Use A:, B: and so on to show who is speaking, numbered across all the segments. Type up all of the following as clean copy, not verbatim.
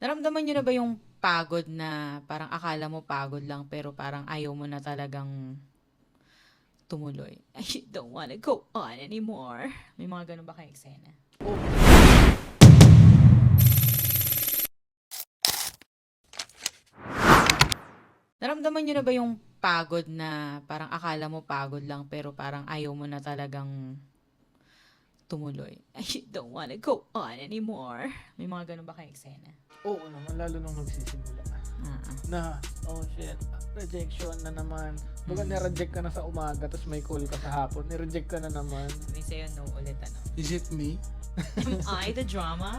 A: Naramdaman niyo na ba yung pagod na parang akala mo pagod lang pero parang ayaw mo na talagang tumuloy? I don't wanna go on anymore. May mga ganun ba kayong eksena? Naramdaman niyo na ba yung pagod na parang akala mo pagod lang pero parang ayaw mo na talagang tumuloy? I don't wanna go on anymore. May mga ganun ba kayong eksena?
B: Oo naman, lalo nung nagsisimula. Na, oh shit, rejection na naman. Baga nireject ka na sa umaga, tapos may call ka sa hapon, nireject ka na naman.
A: May sa'yo no ulit ano?
C: Is it me?
A: Am I the drama?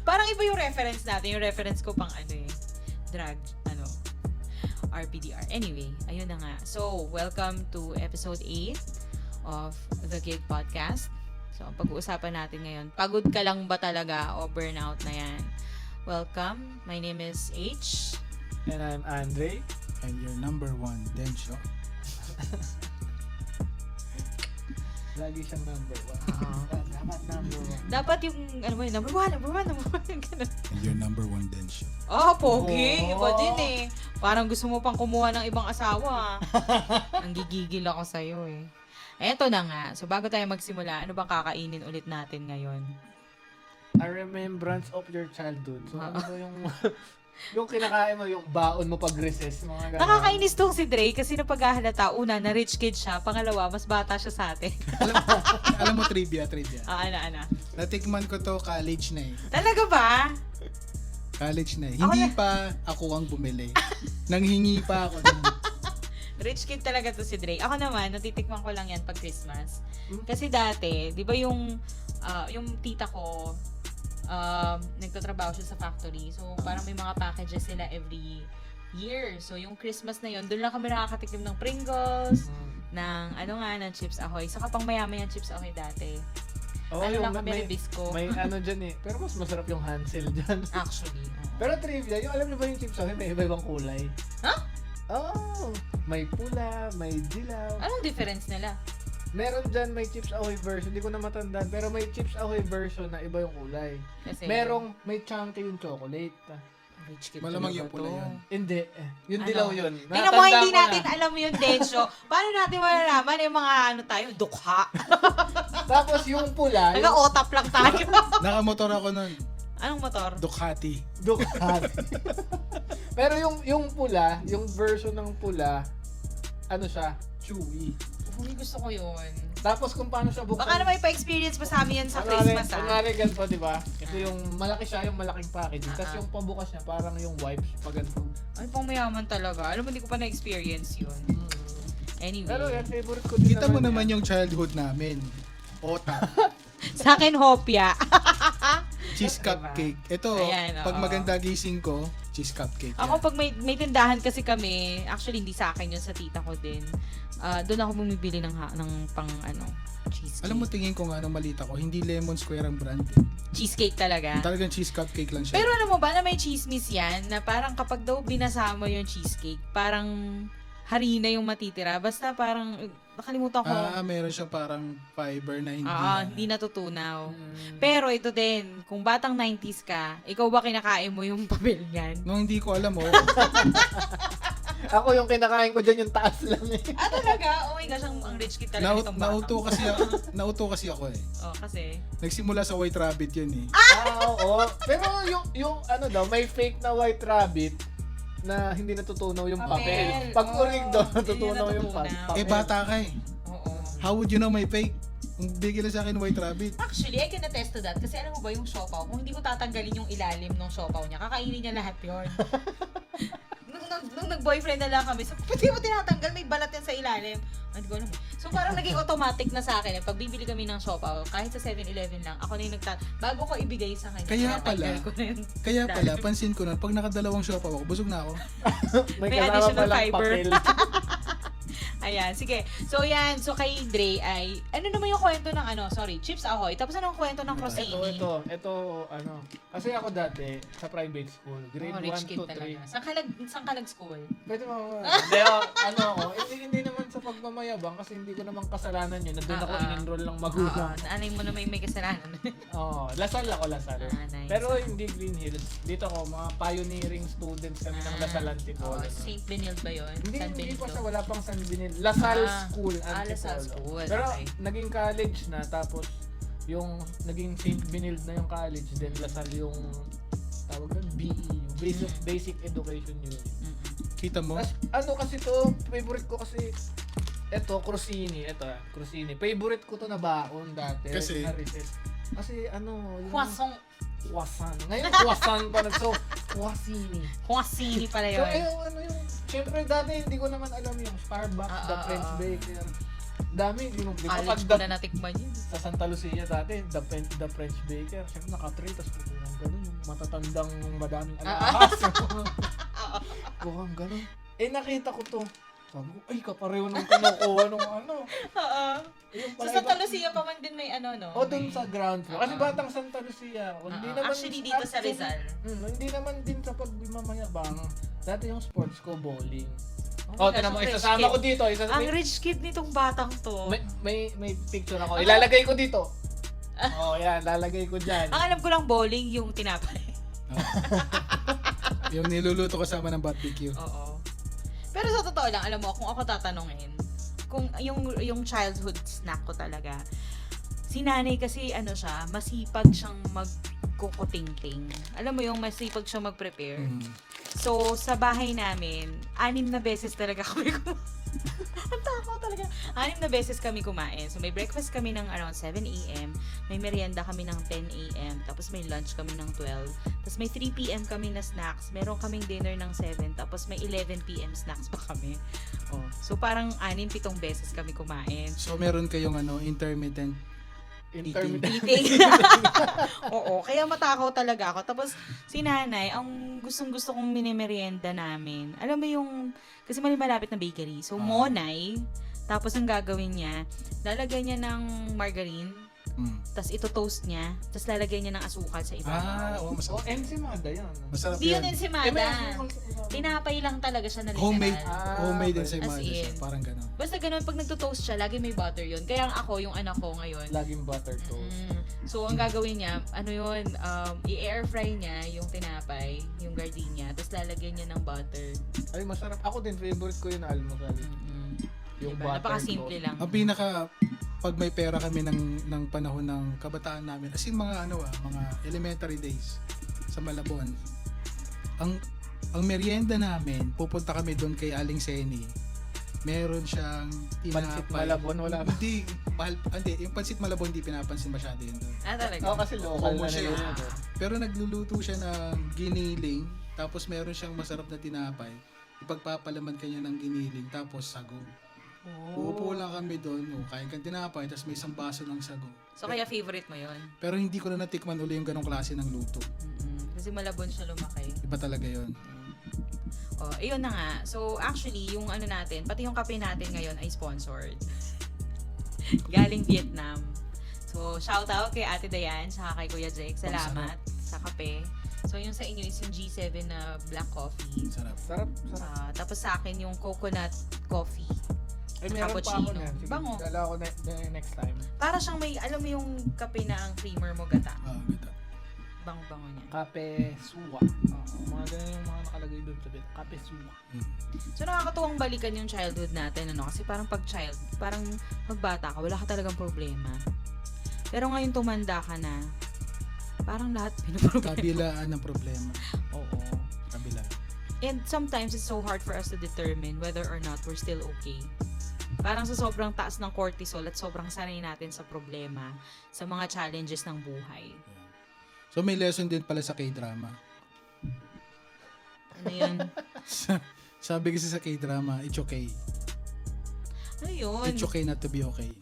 A: Parang iba yung reference natin. Yung reference ko pang drag, RPDR. Anyway, ayun na nga. So, welcome to episode 8 of The Gig Podcast. So, ang pag-uusapan natin ngayon, pagod ka lang ba talaga o burnout na yan? Welcome. My name is H.
B: And I'm Andre.
C: And your number one, Densho.
B: Lagi siyang number one. Dapat number one.
A: Dapat yung, number one. Ganun.
C: And your number one, Densho.
A: Oh, pogi.
B: Oh.
A: Iba din eh. Parang gusto mo pang kumuha ng ibang asawa. Ang gigigil ako sa'yo eh. Eto na nga. So, bago tayo magsimula, ano bang kakainin ulit natin ngayon?
B: A remembrance of your childhood. So, ano ba yung yung kinakain mo, yung baon mo pag recess, mga ganun.
A: Nakakainis tong si Dre kasi napaghahalata, una, na rich kid siya. Pangalawa, mas bata siya sa atin.
C: alam mo, trivia.
A: Ana.
C: Natikman ko to college na eh.
A: Talaga ba?
C: College na eh. Hindi pa ako ang bumili. Nanghingi pa ako.
A: Rich kid talaga to si Dre. Ako naman, natitikman ko lang yan pag Christmas. Kasi dati, di ba yung tita ko, nagtatrabaho siya sa factory. So, parang may mga packages sila every year. So, yung Christmas na yun, doon lang kami nakakatikim ng Pringles, ng Chips Ahoy. Saka pang mayaman yung Chips Ahoy dati.
B: Oh,
A: Ano
B: yung
A: lang kami, Ribisco.
B: May ano dyan eh. Pero mas masarap yung Hansel dyan.
A: Actually.
B: Pero trivia, yung alam niyo ba yung chips ahoy, may iba-ibang kulay?
A: Huh?
B: Oh, may pula, may dilaw.
A: Anong difference nila?
B: Meron dyan, may chips ahoy version, hindi ko na matandaan, pero may chips ahoy version na iba yung kulay.
A: Kasi,
B: May chunky yung chocolate.
A: rich kid
C: Malamang
A: talaga
C: yung pula
A: to.
C: yan.
B: Hindi. Yung
A: Ano?
B: dilaw yun.
A: Tingnan mo, hindi
B: Natandaan ko
A: natin alam yun, Densyo. Paano natin malalaman yung mga dukha?
B: Tapos yung pula, yung
A: Nag-otap lang tayo.
C: Nakamotor ako nun.
A: Anong motor?
C: Ducati.
B: Ducati. Pero yung pula, yung version ng pula, ano siya, chewy.
A: Uy, gusto ko yun.
B: Tapos kung paano siya buksan.
A: Baka na may pa-experience pa sa amin yan sa Christmas, ha?
B: Kunwari ganito, di ba? Ito yung malaki siya, yung malaking packaging. Tapos yung pabukas niya, parang yung wipes pa ganito.
A: Ay, pang mayaman talaga. Alam mo, hindi ko pa na-experience yun. Anyway.
B: Pero yan, favorite ko din
C: Kita mo naman
B: yan.
C: yung childhood namin. Ota.
A: Sa akin, hopya.
C: Cheese
A: Diba?
C: cupcake. Ito,
A: Ayan,
C: pag
A: oo.
C: maganda gising ko, cheese cupcake.
A: Ako,
C: yan.
A: pag may tindahan kasi kami, actually, hindi sa akin yun, sa tita ko din. Doon ako bumibili ng pang, cheesecake.
C: Alam mo, tingin ko nga nung malita ko, hindi lemon square ang brand.
A: Cheesecake talaga.
C: Talagang cheese cupcake lang siya.
A: Pero alam mo ba na may chismis yan na parang kapag daw binasa mo yung cheesecake, parang harina yung matitira. Basta parang, nakalimutan ko.
C: Meron siyang parang fiber na hindi.
A: Hindi natutunaw. Pero ito din, kung batang 90s ka, ikaw ba kinakain mo yung papel niyan?
C: Nung hindi ko alam,
B: Ako yung kinakain ko dyan yung taas lang eh.
A: Talaga? Oh my gosh, ang rich kid talaga itong bata.
C: nauto kasi ako eh.
A: Oh, kasi?
C: Nagsimula sa White Rabbit yun eh.
B: Oo. Pero yung ano daw, may fake na white rabbit na hindi natutunaw yung papel. Pag urig daw, natutunaw yung papel.
C: Eh, bata ka eh.
A: Oo.
C: How would you know may fake? Kung bigyan sa akin White Rabbit.
A: Actually, I can attest to that. Kasi alam mo ba yung siopaw, kung hindi ko tatanggalin yung ilalim ng siopaw niya, kakainin niya lahat yun. nung nag-boyfriend na lang kami, so, pati mo tinatanggal, may balat yan sa ilalim. Hindi ko alam. So, parang naging automatic na sa akin. Pag bibili kami ng siopaw, kahit sa 7-Eleven lang, ako na yung bago ko ibigay sa kanya, tinatanggal ko na yun.
C: Kaya pala, pansin ko nun, pag nakadalawang siopaw ako, busog na ako.
B: May
A: May
B: kasama
A: additional
B: palang
A: fiber.
B: papel.
A: Ayan, sige. So, yan. So, kay Dre ay, ano naman yung kwento ng Chips Ahoy. Tapos anong kwento ng Crostini?
B: Ito, kasi ako dati, sa private school, grade 1
A: rich kid
B: to 3.
A: talaga. Saan ka nag-school?
B: Pwede mo, hindi naman sa pagmamayabang kasi hindi ko naman kasalanan yun. Nandun ako in-enroll ng magulang.
A: Anay mo na may kasalanan.
B: Lasal ako, Lasal.
A: Nice.
B: Pero hindi Green Hills. Dito ako, mga pioneering students kami ng Lasal Antipolo.
A: St. Benilde ba yun? San
B: Hindi
A: Benito?
B: pa siya, wala pang San Benil. Lasal School Antipolo.
A: Lasal School,
B: Pero
A: okay.
B: naging college na, tapos yung naging St. Benilde na yung college, then Lasal yung tawag doon, BE, yung Basic Education Unit.
C: Kita mo?
B: Tas, kasi to, favorite ko kasi Crostini. Favorite ko to na baon dati.
C: Kasi?
B: Na recess. Kasi yung
A: Croissant.
B: Croissant. Ngayon, croissant pa na. So,
A: Croissini pala
B: So,
A: yun.
B: syempre dati hindi ko naman alam yung Starbucks, the French Baker. Dami, yung
A: College ko na natikman yun.
B: sa Santa Lucia dati, the French Baker. Syempre naka-tray, tapos kukulang ganun, yung matatandang madaming alahas. Kukulang ganun. Nakita ko to. Sabi ko, ay, kapareho nung kinukuha nung
A: Oo.
B: Ayun
A: So,
B: pala,
A: sa
B: iba-
A: Santa Lucia pa man din may no?
B: dun sa ground floor. Kasi batang Santa Lucia ako. Hindi naman,
A: Actually, dito sa Rizal.
B: Hindi naman din sa pagmamayabang. Dati yung sports ko, bowling.
A: Oh my
B: Tinan mo,
A: gosh,
B: isasama
A: rich
B: ko dito.
A: Ang rich kid nitong batang to.
B: May picture ako. Ilalagay ko dito. Yan. Lalagay ko dyan.
A: Ang alam ko lang bowling yung tinapay.
C: Yung niluluto kasama ng barbecue.
A: Oo. Pero sa totoo lang, alam mo, kung ako tatanungin, kung yung childhood snack ko talaga, si nanay kasi masipag siyang magkukuting-ting. Alam mo yung masipag siyang mag-prepare. So, sa bahay namin, 6 na beses talaga kami kumain. Ang takaw talaga. 6 na beses kami kumain. So, may breakfast kami ng around 7 a.m. May merienda kami ng 10 a.m. Tapos may lunch kami ng 12. Tapos may 3 p.m. kami na snacks. Meron kaming dinner ng 7. Tapos may 11 p.m. snacks pa kami. So, parang 6-7 beses kami kumain.
C: So meron kayong
B: Intermittent.
A: Eating. Oo, kaya matakaw talaga ako. Tapos si nanay, ang gustong-gusto kong minimerienda namin, alam mo yung, kasi malapit na bakery. So, monay, tapos ang gagawin niya, lalagay niya ng margarine, tapos ito-toast niya, tapos lalagay niya ng asukal sa ibabaw.
C: Masarap.
B: Ensimada yan.
C: Masarap
A: Hindi yun
C: yan.
A: ensimada. Tinapay lang talaga siya na literal.
C: Homemade din
A: As
C: sa imada siya.
A: in.
C: Parang gano'n.
A: Basta ganun, pag nagto-toast siya, lagi may butter yun. Kaya ako, yung anak ko ngayon,
B: Laging butter toast.
A: So, ang gagawin niya, i-air fry niya yung tinapay, yung gardenia, tapos lalagyan niya ng butter.
B: Ay, masarap. Ako din, favorite ko yung almusal. Yung
A: Diba?
B: butter
A: Napakasimple
B: toast.
A: lang.
C: Ang pag may pera kami ng panahon ng kabataan namin, as in mga mga elementary days sa Malabon. Ang merienda namin, pupunta kami doon kay Aling Seni. Meron siyang
B: Pansit
C: tinapay.
B: Malabon, wala ba?
C: Hindi, yung pansit Malabon hindi pinapansin masyado yun doon.
A: Talaga?
B: Kasi local
C: Omo
B: na
C: siya.
B: nila yun.
C: Pero nagluluto siya ng giniling, tapos meron siyang masarap na tinapay. Ipagpapalaman kanya ng giniling, tapos sago. Uupo lang kami doon, kain kang tinapay, tapos may isang baso ng sago.
A: So, kaya favorite mo yun?
C: Pero hindi ko na natikman uli yung ganong klase ng luto.
A: Kasi Malabon siya lumaki.
C: Iba talaga yon.
A: Ayun na nga. So, actually, yung natin, pati yung kape natin ngayon ay sponsored. Galing Vietnam. So, shout out kay Ate Dayan, saka kay Kuya Jake. Salamat sa kape. So, yung sa inyo is yung G7 na black coffee.
C: Sarap.
B: Sarap.
A: Tapos sa akin yung coconut coffee.
B: Meron pa ako
A: Cappuccino.
B: niyan. Sige,
A: Bango.
B: dala ko next time.
A: Para siyang may, alam mo yung kape na ang creamer mo gata.
C: Ganda.
A: Bango-bango niya.
B: Kape suwa. Mga ganun yung mga nakalagay doon sa bit. Kape suwa.
A: So, nakakatuwang balikan yung childhood natin, Kasi parang parang magbata ka, wala ka talagang problema. Pero ngayon tumanda ka na, parang lahat pinoproblema.
C: Kabilaan ng problema.
A: Oo.
C: Kabila.
A: And sometimes it's so hard for us to determine whether or not we're still okay. Parang sa sobrang taas ng cortisol at sobrang sanay natin sa problema, sa mga challenges ng buhay.
C: So may lesson din pala sa K-drama.
A: Ano yun?
C: Sabi kasi sa K-drama, it's okay.
A: Ano yun?
C: It's okay not to be okay.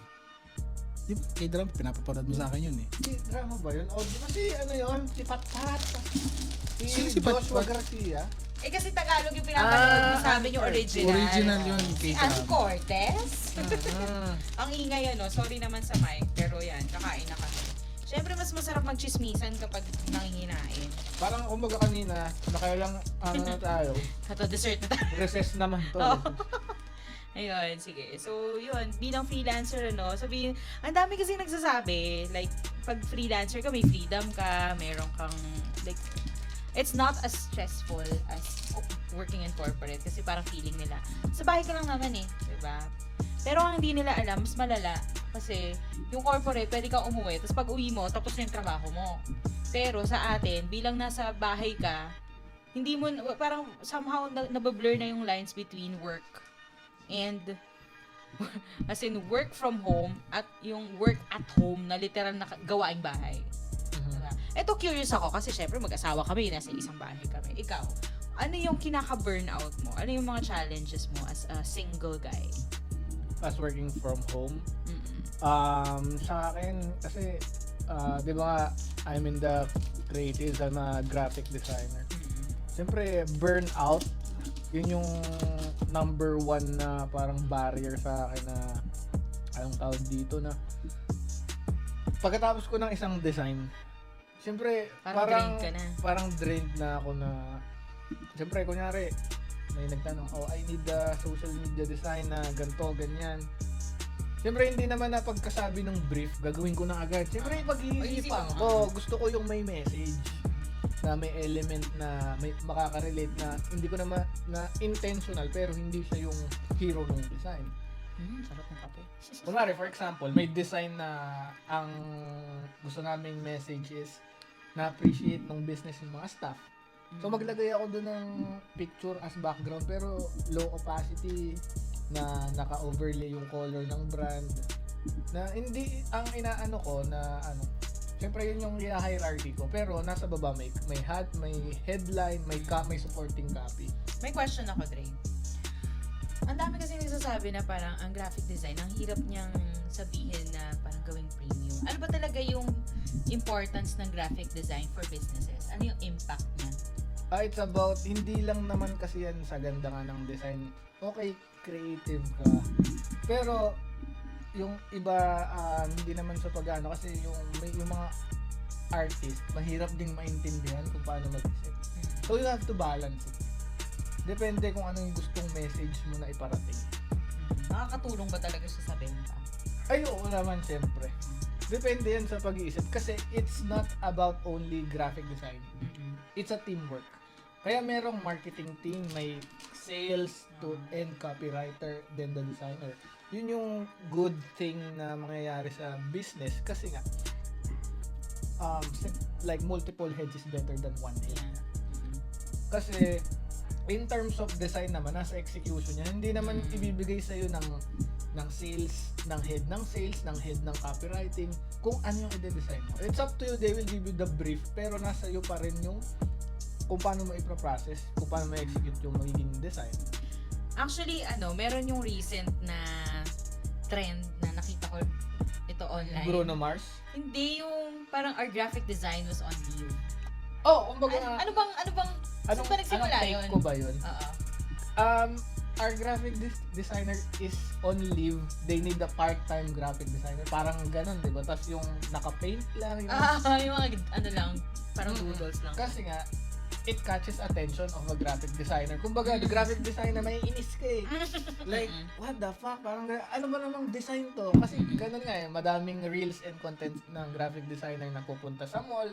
C: Di ba, K-drama, pinapapanood mo sa akin yun eh.
B: Drama ba yun? O, di ba si Pat Pat?
C: Sino si
B: Joshua
C: Pat Pat?
B: Garcia?
A: Eh kasi Tagalog yung pinapanood mo sa amin yung original.
C: Original yun,
A: Si
C: K-drama.
A: Ann Cortez.
B: Ah.
A: Ang ingay ano, sorry naman sa mic, pero yan, kakain na kami. Siyempre mas masarap magchismisan kapag nanginginain.
B: Parang kumbaga kanina, nakailang ano na tayo,
A: Kato dessert na tayo.
B: recess naman to.
A: Oo. Ayun, sige. So, yun, bilang freelancer, ano, sabihin, ang dami kasi nagsasabi, like, pag freelancer ka, may freedom ka, meron kang, like, it's not as stressful as working in corporate kasi parang feeling nila, sa bahay ka lang naman eh, diba? Pero ang hindi nila alam, mas malala, kasi yung corporate, pwede kang umuwi, tapos pag uwi mo, tapos na yung trabaho mo. Pero sa atin, bilang nasa bahay ka, hindi mo, parang somehow nabablur na yung lines between work and as in work from home at yung work at home na literal na gawaing bahay. Diba? Eto curious ako kasi syempre mag-asawa kami, nasa isang bahay kami. Ikaw, ano yung kinaka-burnout mo? Ano yung mga challenges mo as a single guy?
B: As working from home.
A: Mm-mm.
B: Sa akin, kasi, di ba, I'm in the creatives, I'm a graphic designer. Siyempre, burnout, yun yung number one na parang barrier sa akin na, anong tawag dito na, pagkatapos ko ng isang design, siyempre,
A: Parang drained ka na.
B: Parang drained na ako na, siyempre, kunyari, may nagtanong, oh, I need a social media design na ganito, ganyan. Siyempre, hindi naman na pagkasabi ng brief, gagawin ko na agad. Siyempre, pag-iisipan ko, gusto ko yung may message na may element na may makaka-relate na hindi ko naman na intentional pero hindi siya yung hero ng design.
A: Sarap ng kape.
B: Kunwari, for example, may design na ang gusto naming message is na-appreciate ng business yung mga staff. So maglagay ako doon ng picture as background pero low opacity na naka-overlay yung color ng brand na hindi ang inaano ko na ano. Siyempre yun yung hierarchy ko pero nasa baba may headline, may supporting copy.
A: May question ako, Dre. Ang dami kasi nagsasabi na parang ang graphic design, ang hirap niyang sabihin na parang gawing premium. Ano ba talaga yung importance ng graphic design for businesses? Ano yung impact niya?
B: It's about, hindi lang naman kasi yan sa ganda nga ng design. Okay, creative ka. Pero, yung iba, hindi naman sa pag-ano kasi yung mga artist, mahirap ding maintindihan kung paano mag-isip. So, you have to balance it. Depende kung ano yung gustong message mo na iparating.
A: Nakakatulong ba talaga siya sa benta?
B: Ay, oo naman, syempre. Depende yan sa pag-iisip kasi it's not about only graphic design. It's a teamwork. Kaya merong marketing team, may sales to and copywriter, then the designer. Yun yung good thing na mangyayari sa business kasi nga like multiple heads is better than one head. Kasi in terms of design naman, nasa execution niya, hindi naman ibibigay sa'yo ng sales, ng head ng sales, ng head ng copywriting, kung ano yung i-design mo. It's up to you, they will give you the brief, pero nasa iyo pa rin yung kung paano mo i-process, kung paano mo execute yung magiging design.
A: Actually, meron yung recent na trend na nakita ko ito online.
B: Bruno Mars?
A: Hindi yung parang our graphic design was on leave.
B: Oh, kumbaga
A: Ano bang saan ba nagsimula
B: take
A: yun?
B: ko ba yun?
A: Oo.
B: Our graphic designer is on leave. They need a part-time graphic designer. Parang ganun, di ba? Tapos yung naka-paint lang.
A: Yung mga parang doodles lang.
B: Kasi nga, it catches attention of a graphic designer. Kumbaga, the graphic designer, may inis ka eh. Like, what the fuck? Parang, ano ba namang design to? Kasi ganun nga eh, madaming reels and content ng graphic designer na pupunta sa mall,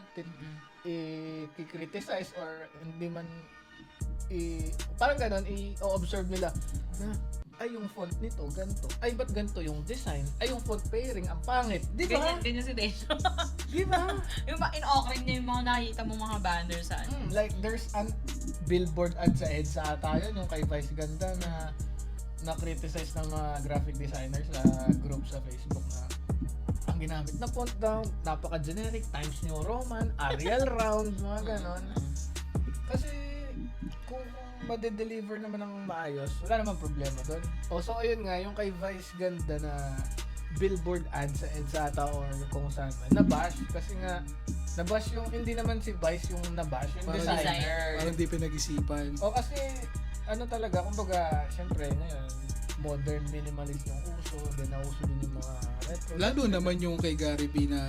B: i-criticize or hindi man parang ganun, i-observe nila na, ay yung font nito, ganito. Ay, ba't ganito yung design? Ay, yung font pairing, ang pangit. Di ba?
A: Ganyan si Desho.
B: Di ba?
A: Yung in-okring niya yung mga nakikita mo mga banner sa
B: Like, there's an billboard ad sa EDSA ata yun, yung kay Vice Ganda na criticize ng mga graphic designers sa group sa Facebook na ang ginamit na font daw, napaka-generic, Times New Roman, Arial Round, mga ganon. Kasi, kung made-deliver naman ng maayos, wala namang problema doon. So ayun nga, yung kay Vice Ganda na billboard ad sa EDSATA or kung saan man. Nabash kasi nga nabash yung hindi naman si Vice yung nabash, yung
C: Parang
B: designer.
C: Parang di pinag-isipan.
B: O kasi ano talaga, kumbaga, syempre ngayon modern minimalist yung uso, then nauso din yung mga retro.
C: Lalo naman yung kay Gary V na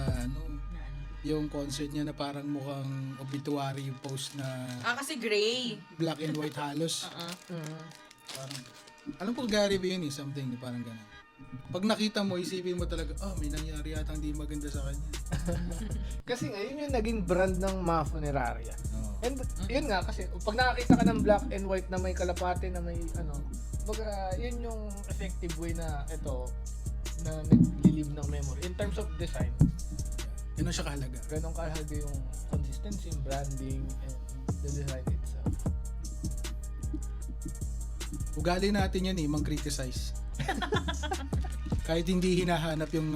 C: yung concert niya na parang mukhang obituary yung post na
A: Kasi gray.
C: black and white halos. Parang, alam ko Gary V yun something na parang gano'n. Pag nakita mo, isipin mo talaga, may nangyari yata hindi maganda sa kanya.
B: Kasi nga, yun yung naging brand ng mga funeraria.
C: Oh.
B: And yun nga, kasi pag nakakita ka ng black and white na may kalapate na may baga, yun yung effective way na ito, na nag-relieve ng memory. In terms of design,
C: Yun ang siya kahalaga.
B: ganun kahalaga yung consistency, yung branding, and the design itself.
C: Ugali natin yan mag-criticize. Kahit hindi hinahanap yung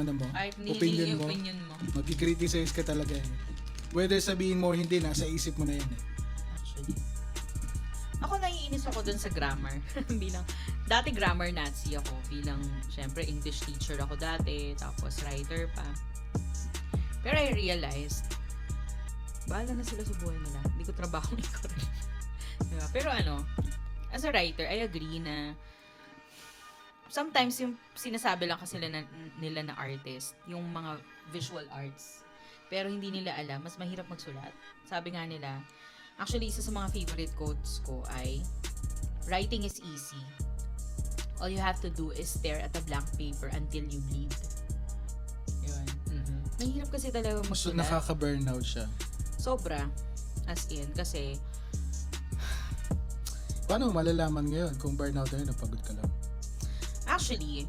C: opinion mo, mag-criticize ka talaga Whether sabihin mo o hindi, nasa isip mo na yan
A: Actually. Ako naiinis ako dun sa grammar. Dati grammar Nazi ako. Bilang, syempre, English teacher ako dati. Tapos writer pa. Pero I realized, bahala na sila sa buhay nila. Hindi ko trabaho ko rin. Diba? Pero as a writer, I agree na sometimes yung sinasabi lang kasi nila na artist, yung mga visual arts. Pero hindi nila alam, mas mahirap magsulat. Sabi nga nila, actually, isa sa mga favorite quotes ko ay, writing is easy. All you have to do is stare at a blank paper until you bleed. Yun. Mahirap kasi talaga
C: So,
A: magsulat.
C: nakaka-burnout siya.
A: Sobra. As in, kasi,
C: Paano malalaman ngayon kung burnout na yun o pagod ka lang?
A: actually,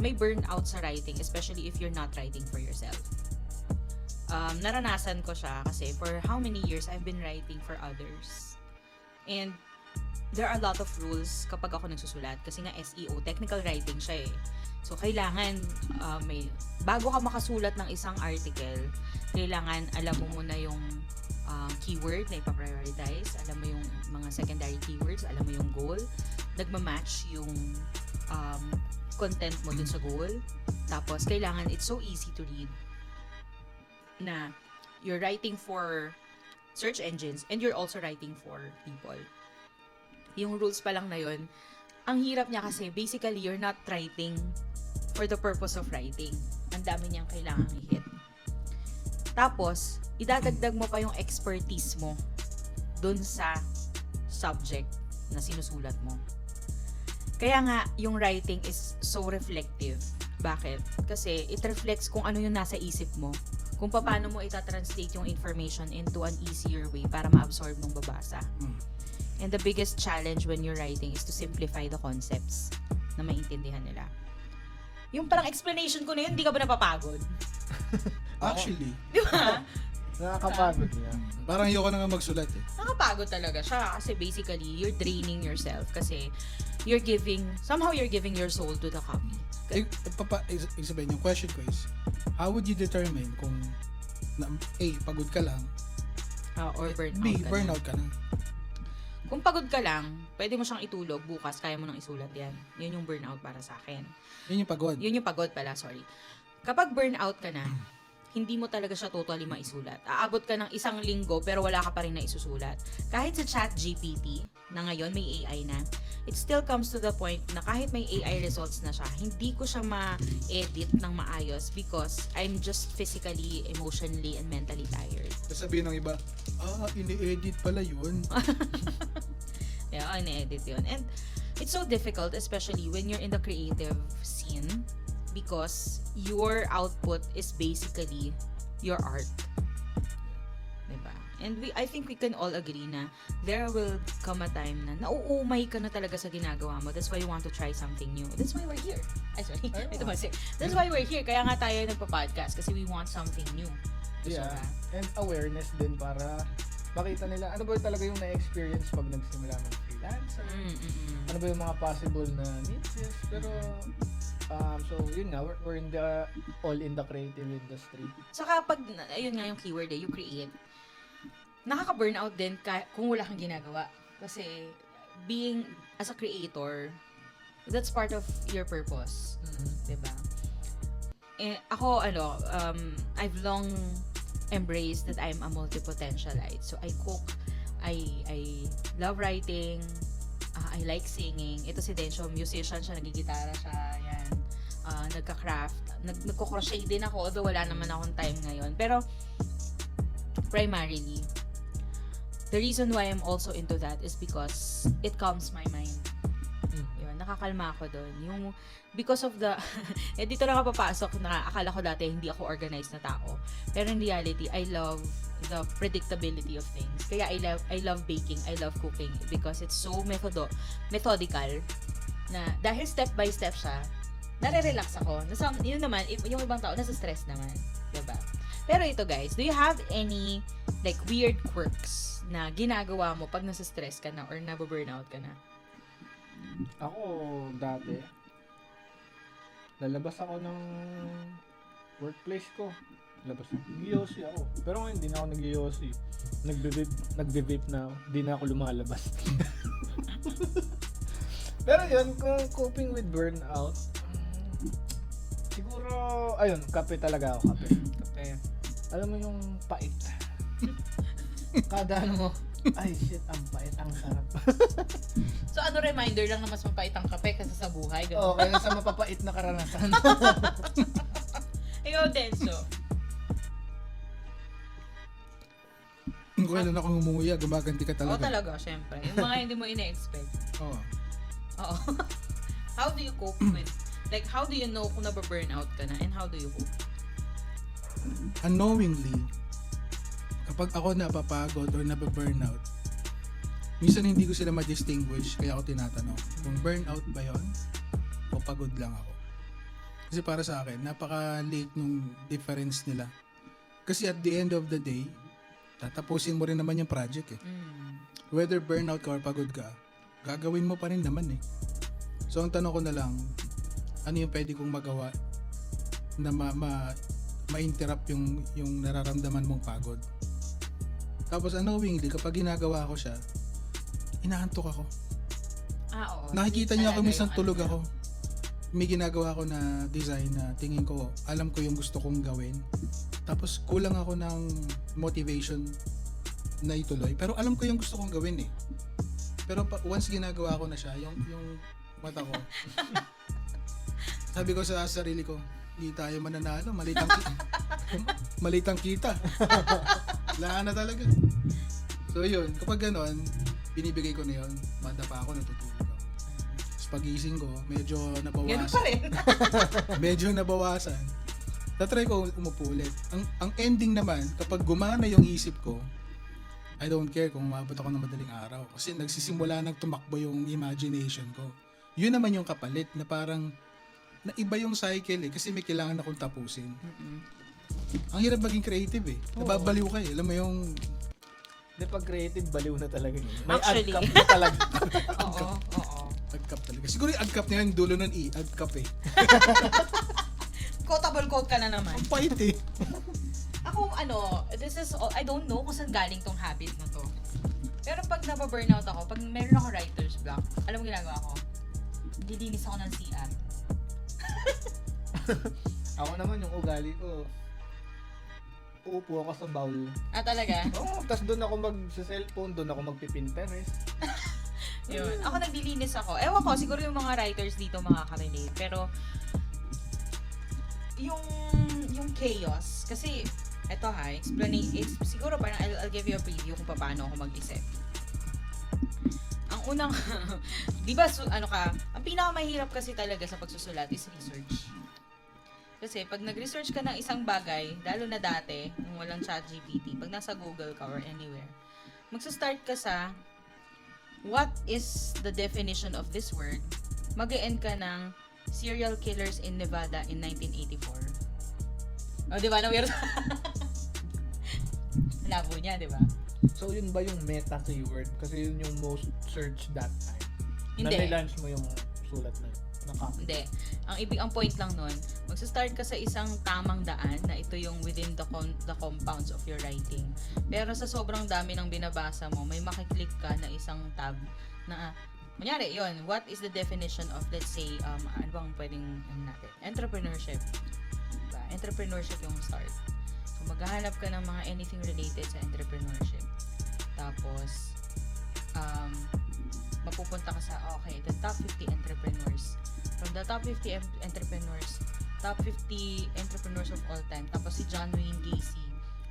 A: may burnout sa writing, especially if you're not writing for yourself. Naranasan ko siya kasi for how many years I've been writing for others. And there are a lot of rules kapag ako nagsusulat kasi nga SEO, technical writing siya So, kailangan bago ka makasulat ng isang article, kailangan alam mo muna yung keyword na ipaprioritize, alam mo yung mga secondary keywords, alam mo yung goal, nagmamatch yung content mo dun sa goal. Tapos, kailangan, it's so easy to read na you're writing for search engines and you're also writing for people. Yung rules pa lang na yun, ang hirap niya kasi basically you're not writing for the purpose of writing. Ang dami niyang kailangang i-hit. Tapos, idadagdag mo pa yung expertise mo dun sa subject na sinusulat mo. Kaya nga, yung writing is so reflective. Bakit? Kasi it reflects kung ano yung nasa isip mo. Kung paano mo ita-translate yung information into an easier way para ma-absorb ng babasa. And the biggest challenge when you're writing is to simplify the concepts na maintindihan nila. Yung parang explanation ko na yun, hindi ka ba napapagod?
C: Actually,
A: Di ba?
B: Nakakapagod niya.
C: parang ayoko na nga magsulat
A: Nakapagod talaga siya kasi basically you're draining yourself kasi somehow you're giving your soul to the copy.
C: Sabihin, yung question ko is, how would you determine kung A, pagod ka lang,
A: Or burnout
C: B,
A: ka na.
C: burnout ka na?
A: Kung pagod ka lang, pwede mo siyang itulog bukas, kaya mo nang isulat yan. Yun yung burnout para sa akin.
C: Yun yung pagod.
A: Yun yung pagod pala, sorry. Kapag burnout ka na, hindi mo talaga siya totally maisulat. Aabot ka ng 1 linggo pero wala ka pa rin na isusulat. Kahit sa ChatGPT, na ngayon may AI na, it still comes to the point na kahit may AI results na siya, hindi ko siya ma-edit ng maayos because I'm just physically, emotionally, and mentally tired.
C: Sabihin ng iba, ini-edit pala yun.
A: Yeah, ine-edit yun. And it's so difficult, especially when you're in the creative scene, because your output is basically your art. Diba? And I think we can all agree na there will come a time na nauumay ka na talaga sa ginagawa mo. That's why you want to try something new. That's why we're here. Ay, sorry. That's why we're here. Kaya nga tayo nagpa-podcast kasi we want something new.
B: Yeah. And awareness din para makita nila ano ba talaga yung na-experience pag nagsimula ng freelancer. Ano ba yung mga possible na niches. Pero so yun nga, we're in the all in the creative industry.
A: Saka pag, ayun nga yung keyword you create, nakaka-burnout din kung wala kang ginagawa. Kasi being as a creator, that's part of your purpose. Diba? ako, I've long embraced that I'm a multi-potentialite. So, I cook, I love writing, I like singing. Ito si Densho, musician siya, nagigitara siya, yan. Nagka-craft. Nagko-crochet din ako, although wala naman akong time ngayon. Pero, primarily, the reason why I'm also into that is because it calms my mind. Yun, nakakalma ako doon. Yung, because of the, dito lang ako papasok na akala ko dati hindi ako organized na tao. Pero in reality, I love the predictability of things. Kaya I love baking, I love cooking because it's so methodical na dahil step by step siya, nare-relax ako. Yun naman, yung ibang tao, nasa stress naman. Diba? Pero ito guys, do you have any like weird quirks na ginagawa mo pag nasa stress ka na or nababurnout ka na?
B: Ako, dati, lalabas ako ng workplace ko. Nag-yosi ako. Pero ngayon, hindi na ako nag-yosi. Nagbe-vape na ako. Hindi na ako lumalabas. Pero yun, kung coping with burnout, siguro, ayun, kape talaga ako, kape. Alam mo yung pait. Kada ano mo, ay shit, ang pait, ang sarap.
A: So ano reminder lang na mas mapait ang kape kaysa sa buhay?
B: Oo, kaya sa mapapait na karanasan.
A: Ikaw, Denso.
C: Kung kailan ako umuya, gumaganti ka
A: Oo,
C: talaga.
A: talaga, syempre. Yung mga hindi mo ina-expect.
C: Oo.
A: Oo. How do you cope with, like, how do you know kung nababurnout ka na and how do you cope?
C: Unknowingly, kapag ako napapagod or nababurnout, minsan hindi ko sila ma-distinguish, kaya ako tinatanong kung burnout ba yon o pagod lang ako. Kasi para sa akin, napaka-late nung difference nila. Kasi at the end of the day, tatapusin mo rin naman yung project eh. Whether burnout ka or pagod ka, gagawin mo pa rin naman eh. So ang tanong ko na lang, ano yung pwede kong magawa na ma-interrupt yung nararamdaman mong pagod. Tapos unknowingly, kapag ginagawa ko siya, inaantok ako.
A: Oo.
C: Nakikita niyo ako, minsan tulog
A: ano.
C: ako. May ginagawa ko na design na tingin ko, alam ko yung gusto kong gawin. Tapos kulang ako ng motivation na ituloy. Pero alam ko yung gusto kong gawin eh. Pero once ginagawa ko na siya, yung mata ko, sabi ko sa sarili ko, hindi tayo mananalo, malitang kita. Wala na talaga. So yun, kapag ganon, binibigay ko na yun, banda pa ako, natutulog ako. Tapos pagising ko, medyo nabawasan.
A: Ganun pa rin.
C: Medyo nabawasan. Tatry ko umupo ulit. Ang ending naman, kapag gumana yung isip ko, I don't care kung umabot ako ng madaling araw. Kasi nagsisimula nang tumakbo yung imagination ko. Yun naman yung kapalit na parang na iba yung cycle eh. Kasi may kailangan akong tapusin. Ang hirap maging creative eh. Nababaliw ka eh. Alam mo yung...
B: Hindi, pag creative, baliw na talaga yun. May
A: Actually.
B: ad-cap na talaga.
A: Oo.
C: Agkap talaga. Siguro yung agkap na yan, dulo nun agkap eh.
A: Quotable quote ka na naman.
C: Ang pait eh.
A: Ako, this is, I don't know kung saan galing tong habit na to. Pero pag nababurnout ako, pag meron ako writer's block, alam mo ginagawa ko? Dilinis ako ng CR.
B: Ako naman, yung ugali ko, uupo ako sa bowl.
A: Talaga?
B: Oo, tas doon ako mag-cellphone, doon ako magpipinterest.
A: Yun. Ako naglilinis ako. Ewan ko, siguro yung mga writers dito makaka-relate. Pero, yung chaos, kasi, eto ha, siguro parang I'll give you a preview kung paano ako mag-isip. Ang unang, di ba, ang pinakamahirap kasi talaga sa pagsusulat is research. Kasi pag nag-research ka ng isang bagay, lalo na dati, nung walang ChatGPT, pag nasa Google ka or anywhere, magsa-start ka sa what is the definition of this word, mag-e-end ka ng serial killers in Nevada in 1984. O, di ba? Na weird. Labo niya, di ba?
B: So, yun ba yung meta keyword? Kasi yun yung most searched that time.
A: Hindi.
B: Na-launch mo yung sulat na yun.
A: Hindi. Ang point lang nun, magsa-start ka sa isang tamang daan na ito yung within the compounds of your writing. Pero sa sobrang dami ng binabasa mo, may makiklik ka na isang tab na, kunyari, yun, what is the definition of, let's say, ano bang pwedeng, natin, entrepreneurship. Diba? entrepreneurship yung start. So, maghahanap ka ng mga anything related sa entrepreneurship. Tapos, mapupunta ka sa, the top 50 entrepreneurs. From the top 50 entrepreneurs, top 50 entrepreneurs of all time. Tapos si John Wayne Gacy.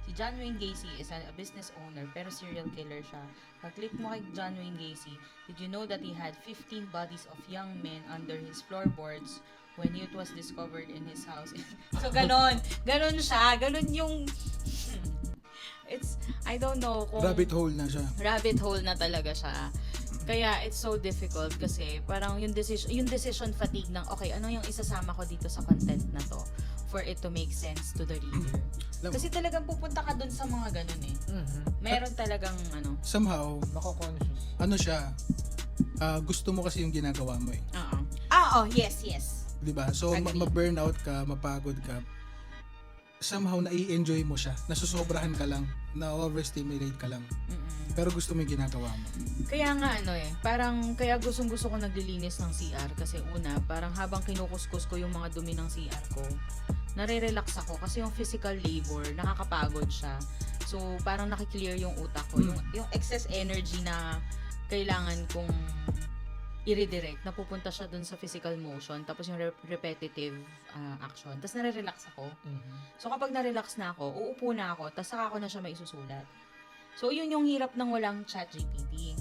A: Si John Wayne Gacy is a business owner, pero serial killer siya. Pag-click mo kay John Wayne Gacy, did you know that he had 15 bodies of young men under his floorboards when it was discovered in his house? So, ganon siya. Ganon yung... I don't know kung...
C: Rabbit hole na siya.
A: Rabbit hole na talaga siya. Kaya it's so difficult kasi parang yung decision fatigue ng okay, ano yung isasama ko dito sa content na to for it to make sense to the reader. Kasi talagang pupunta ka dun sa mga ganun eh. Meron talagang
C: Somehow,
B: Nako-conscious.
C: ano siya, gusto mo kasi yung ginagawa mo eh.
A: Yes.
C: 'Di ba? So
A: Agree.
C: ma-burnout ka, mapagod ka. Somehow nai-enjoy mo siya. Nasusobrahan ka lang, na-overstimulate ka lang. Pero gusto mo yung ginagawa mo.
A: Kaya nga parang kaya gustong-gusto ko naglilinis ng CR kasi una, parang habang kinukuskus ko yung mga dumi ng CR ko, nare-relax ako kasi yung physical labor, nakakapagod siya. So, parang nakiklear yung utak ko. Yung excess energy na kailangan kong i-redirect, napupunta siya dun sa physical motion, tapos yung repetitive action. Tapos nare-relax ako. So, kapag na-relax na ako, uupo na ako, tapos saka ako na siya maisusulat. So, yun yung hirap ng walang ChatGPT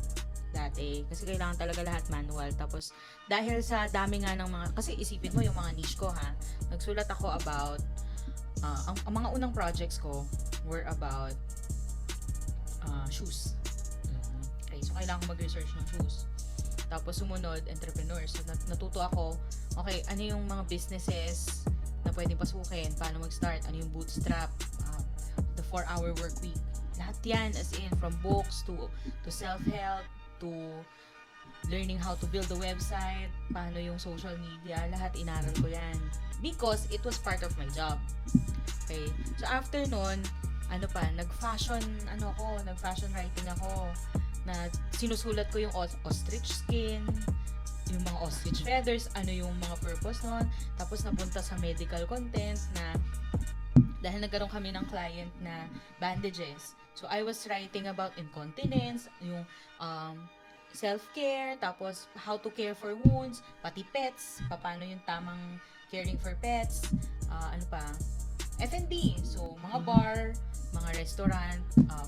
A: dati. Kasi kailangan talaga lahat manual. Tapos, dahil sa dami nga ng mga... Kasi isipin mo yung mga niche ko, ha? Nagsulat ako about... ang mga unang projects ko were about shoes. Okay, so kailangan ko mag-research ng shoes. Tapos, sumunod, entrepreneurs. So, natuto ako, okay, ano yung mga businesses na pwedeng pasukin? Paano mag-start? Ano yung bootstrap? The 4-hour work week. Lahat yan, as in, from books to self-help, to learning how to build a website, paano yung social media, lahat inaral ko yan. Because it was part of my job. Okay? So, after nun, nag-fashion writing ako, na sinusulat ko yung ostrich skin, yung mga ostrich feathers, ano yung mga purpose nun, tapos napunta sa medical content na dahil nagkaroon kami ng client na bandages. So, I was writing about incontinence, yung self-care, tapos how to care for wounds, pati pets, paano yung tamang caring for pets, F&B, so mga bar, mga restaurant,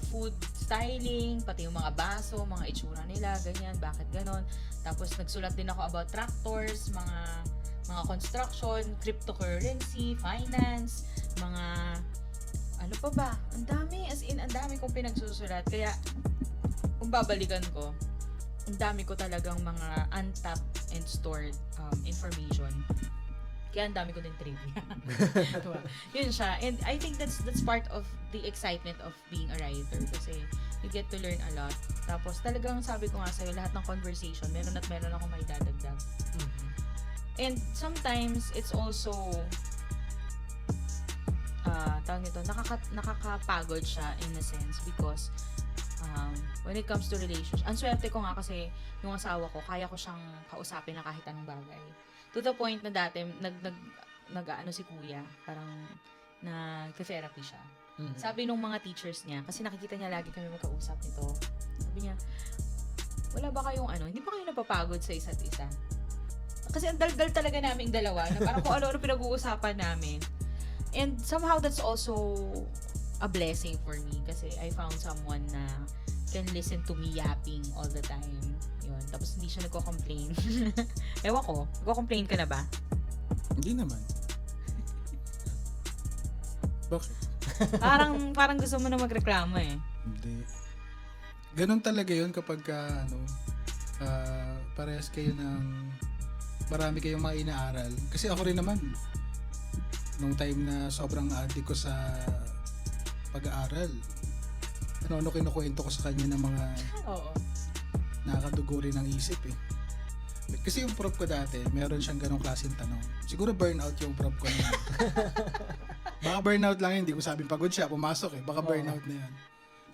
A: food styling, pati yung mga baso, mga itsura nila, ganyan, bakit ganon. Tapos nagsulat din ako about tractors, mga construction, cryptocurrency, finance, mga ano pa ba? Ang dami, as in, ang dami kong pinagsusulat. Kaya, kung babalikan ko, ang dami ko talagang mga untapped and stored information. Kaya ang dami ko din trivia. Yun siya. And I think that's part of the excitement of being a writer kasi you get to learn a lot. Tapos talagang sabi ko nga sa'yo, lahat ng conversation, meron ako may dadagdag. And sometimes, it's also nakakapagod siya in a sense because when it comes to relationship, ang swerte ko nga kasi yung asawa ko, kaya ko siyang kausapin na kahit anong bagay. To the point na dati, nag-ano si kuya, parang nag-therapy siya. Sabi nung mga teachers niya, kasi nakikita niya lagi kami magkausap nito, sabi niya, wala ba kayong hindi pa kayo napapagod sa isa't isa? Kasi ang daldal talaga naming dalawa, na parang kung ano-ano pinag-uusapan namin. And somehow that's also a blessing for me kasi I found someone na can listen to me yapping all the time. Yun. Tapos hindi siya nagko-complain. Ewan ko, nagko-complain ka na ba?
C: Hindi naman. Bakit?
A: Parang gusto mo na magreklamo eh.
C: Hindi. Ganon talaga yun kapag parehas kayo ng marami kayong mga inaaral. Kasi ako rin naman, nung time na sobrang addict ko sa pag-aaral, ano kinukwento ko sa kanya ng mga nakakadugo rin ng isip eh. Kasi yung prof ko dati, meron siyang ganong klaseng tanong. Siguro burnout yung prof ko na. Baka burnout lang yun, hindi ko sabi pagod siya, pumasok eh. Baka burnout na yan.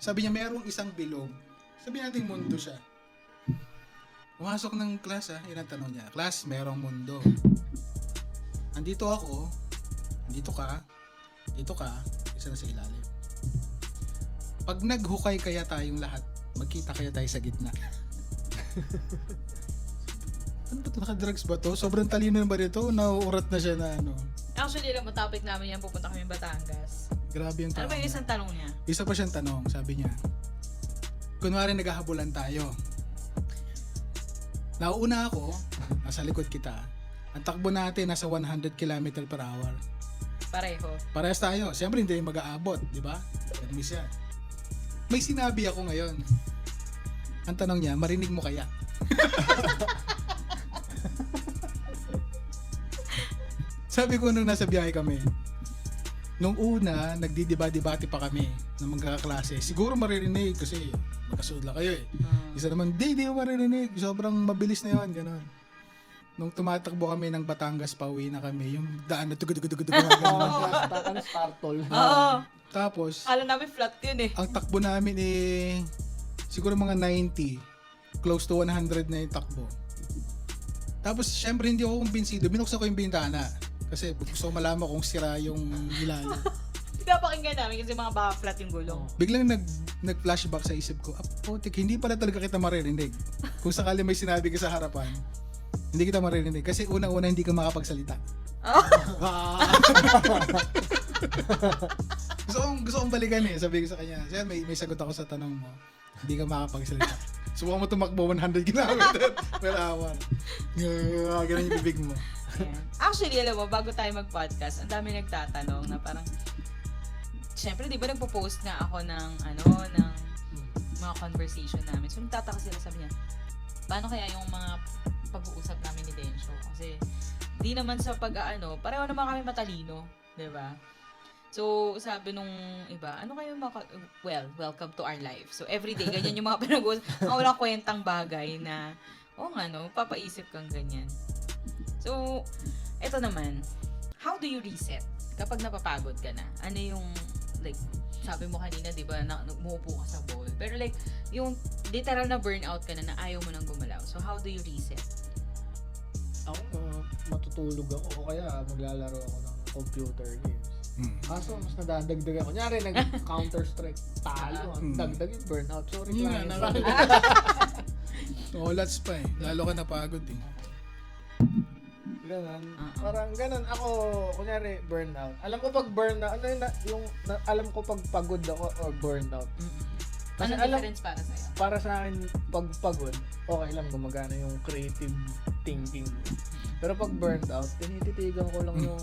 C: Sabi niya, merong isang bilog. Sabi natin mundo siya. Pumasok ng class yun ang tanong niya. Class, merong mundo. Andito ako, andito ka, Dito ka, isa na sa ilalim. Pag naghukay kaya tayong lahat, magkita kaya tayo sa gitna. Ano ba ito? Naka-drugs ba to? Sobrang talino na ba dito? Nauurat na siya na ano.
A: Actually, alam mo, topic namin yan, pupunta kami Batangas.
C: Grabe yung
A: Ano
C: tao.
A: ba yung isang tanong niya?
C: Isa pa siyang tanong, sabi niya. Kunwari naghahabulan tayo. Nauna ako, nasa likod kita. Ang takbo natin nasa 100 km per hour.
A: Pareho.
C: Parehas tayo. Siyempre hindi mag-aabot, di ba? Admis yan. May sinabi ako ngayon. Ang tanong niya, marinig mo kaya? Sabi ko nung nasa biyahe kami, nung una, nagdidiba-dibati pa kami ng mga kaklase. Siguro maririnig kasi magkasunod lang kayo eh. Isa naman, di mo maririnig. Sobrang mabilis na yun, gano'n. Nung tumatakbo kami ng Batangas, pauwi na kami, yung daan na tugod-tugod-tugod.
B: Ano, startle.
A: Oo.
C: Tapos,
A: Kala namin flat yun eh.
C: ang takbo namin eh, siguro mga 90, close to 100 na yung takbo. Tapos, syempre hindi ako kumbinsido. Binuksan ko yung bintana. Kasi gusto ko malaman kung sira yung ilalim.
A: Pinapakinggan namin kasi mga baka flat yung gulong.
C: Biglang nag-flashback sa isip ko, putik, hindi pala talaga kita maririnig. Kung sakali may sinabi ka sa harapan, hindi kita maririnig. Kasi unang-una hindi ka makapagsalita. gusto kong balikan eh. Sabi ko sa kanya, siya, may sagot ako sa tanong mo. Hindi ka makapagsalita. Subukan mo tumakbo 100 km per hour. Ganun yung bibig mo.
A: Ayan. Actually, alam mo, bago tayo mag-podcast, ang dami nagtatanong na parang, syempre, di ba nagpo-post nga ako ng mga conversation namin. So, nagtataka sila, sabi niya, paano kaya yung mga pag-uusap namin ni Densyo? Kasi, di naman sa pag-aano, pareho naman kami matalino, di ba? So, sabi nung iba, ano kayo welcome to our life. So, everyday, ganyan yung mga pinag-uusap. Ang walang kwentang bagay na, papaisip kang ganyan. So, eto naman, how do you reset kapag napapagod ka na? Ano yung, like, sabi mo kanina, di ba, umuupo ka sa bowl. Pero like, yung literal na burnout ka na ayaw mo nang gumalaw. So, how do you reset?
B: Ako, matutulog ako o kaya maglalaro ako ng computer games. Kaso, mas nadadagdagan. Kunyari, nag-Counter-Strike, talo. Dagdag yung burnout. Sorry,
C: Yun nga,
B: client.
C: Olats pa eh. Lalo ka napagod eh.
B: Ganun. Parang ganun. Ako, kunyari, burnout. Alam ko pag burnout, alam ko pag pagod ako or burnout. Kasi
A: Anong difference para sa'yo?
B: Para sa akin, pag pagod, okay lang gumagana yung creative thinking. Pero pag burnt out, tinititigan ko lang yung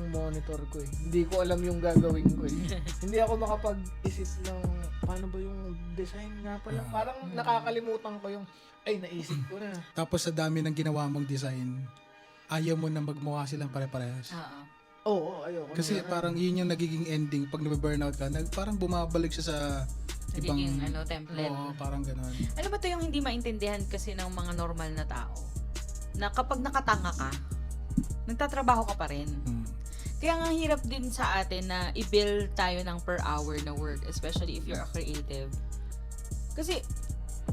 B: monitor ko eh. Hindi ko alam yung gagawin ko eh. Hindi ako makapag-isip ng paano ba yung design nga pala. Parang nakakalimutan ko yung, naisip ko na.
C: Tapos sa dami ng ginawa mong design, ayaw mo na magmukha silang pare-parehas.
B: Oo, ayoko.
C: Kasi parang yun yung nagiging ending pag nabe-burnout ka. Parang bumabalik siya sa ibang
A: template.
C: Oo, parang gano'n.
A: Alam mo, ito yung hindi maintindihan kasi ng mga normal na tao. Na kapag nakatanga ka, nagtatrabaho ka pa rin. Kaya nga hirap din sa atin na i-bill tayo ng per hour na work, especially if you're a creative. Kasi,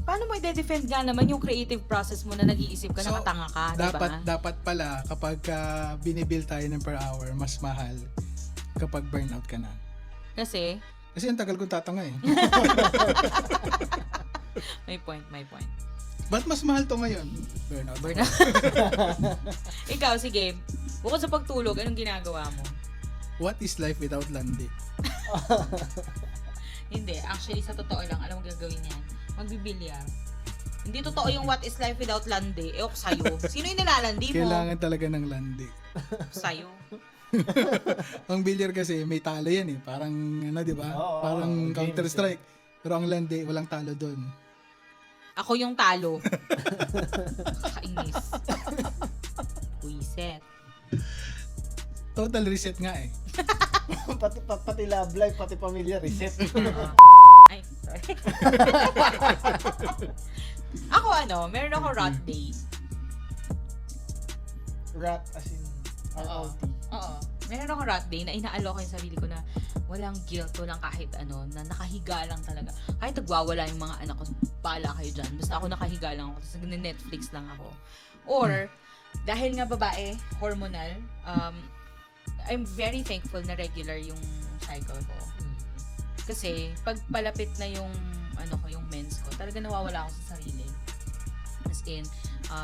A: paano mo i-defend nga naman yung creative process mo na nag-iisip ka, nakatanga ka, diba?
C: Dapat pala, kapag binibill tayo ng per hour, mas mahal kapag burnout ka na.
A: Kasi
C: ang tagal kong tatanga eh.
A: may point.
C: Ba't mas mahal to ngayon? Burnout.
A: Ikaw, sige. Bukod sa pagtulog, anong ginagawa mo?
C: What is life without landi?
A: Hindi. Actually, sa totoo lang, alam mo gagawin yan? Magbibilyar. Hindi totoo yung what is life without landi. Ako sa'yo. Sino yung nilalandi mo?
C: Kailangan talaga ng landi.
A: Sa'yo.
C: Ang bilyar kasi may talo yan eh. Parang, di ba? Parang Counter-Strike. Pero ang landi, walang talo doon.
A: Ako yung talo. Kainis. Reset.
C: Total reset nga eh.
B: pati love life, pati pamilya, reset.
A: Ay, sorry. Ako meron ako rot day.
B: Rat as in ROT.
A: Oo. Meron ako rot day na inaalo ko yung sarili ko na walang guilt, walang kahit na nakahiga lang talaga. Kahit nagwawala yung mga anak ko, pala kayo dyan. Basta ako nakahiga lang ako, tapos nag-Netflix lang ako. Or, dahil nga babae, hormonal, I'm very thankful na regular yung cycle ko. Kasi pag palapit na yung yung mens ko, talaga nawawala ako sa sarili. As in,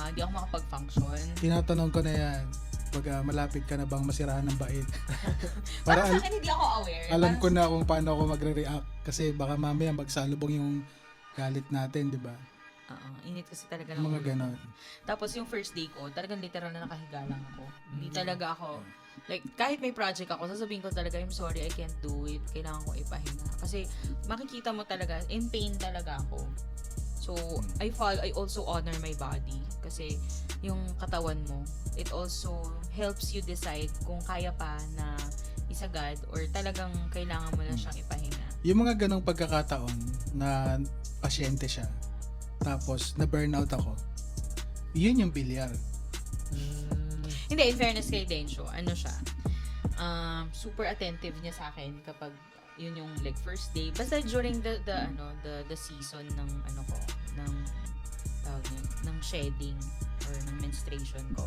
A: hindi ako makapag-function.
C: Tinatanong ko na yan, pag malapit ka na bang masiraan ng bait.
A: Para sa akin, hindi ako aware.
C: Alam ko na kung paano ako magre-react kasi baka mamaya magsalubong yung galit natin, di ba?
A: Init kasi talaga ng
C: Mga
A: ulo.
C: ganon.
A: Tapos yung first day ko, talagang literal na nakahiga lang ako. Hindi talaga ako, like, kahit may project ako, sasabihin ko talaga, I'm sorry, I can't do it. Kailangan ko ipahinga. Kasi makikita mo talaga, in pain talaga ako. So, I also honor my body. Kasi yung katawan mo, it also helps you decide kung kaya pa na isagad or talagang kailangan mo na siyang ipahinga.
C: Yung mga ganong pagkakataon na pasyente siya, tapos na-burnout ako, yun yung bilyar.
A: Hindi, in fairness kay Densho, ano siya, super attentive niya sa akin kapag yun yung like first day. Basta during the season ng ng tawag niya, ng shedding or ng menstruation ko.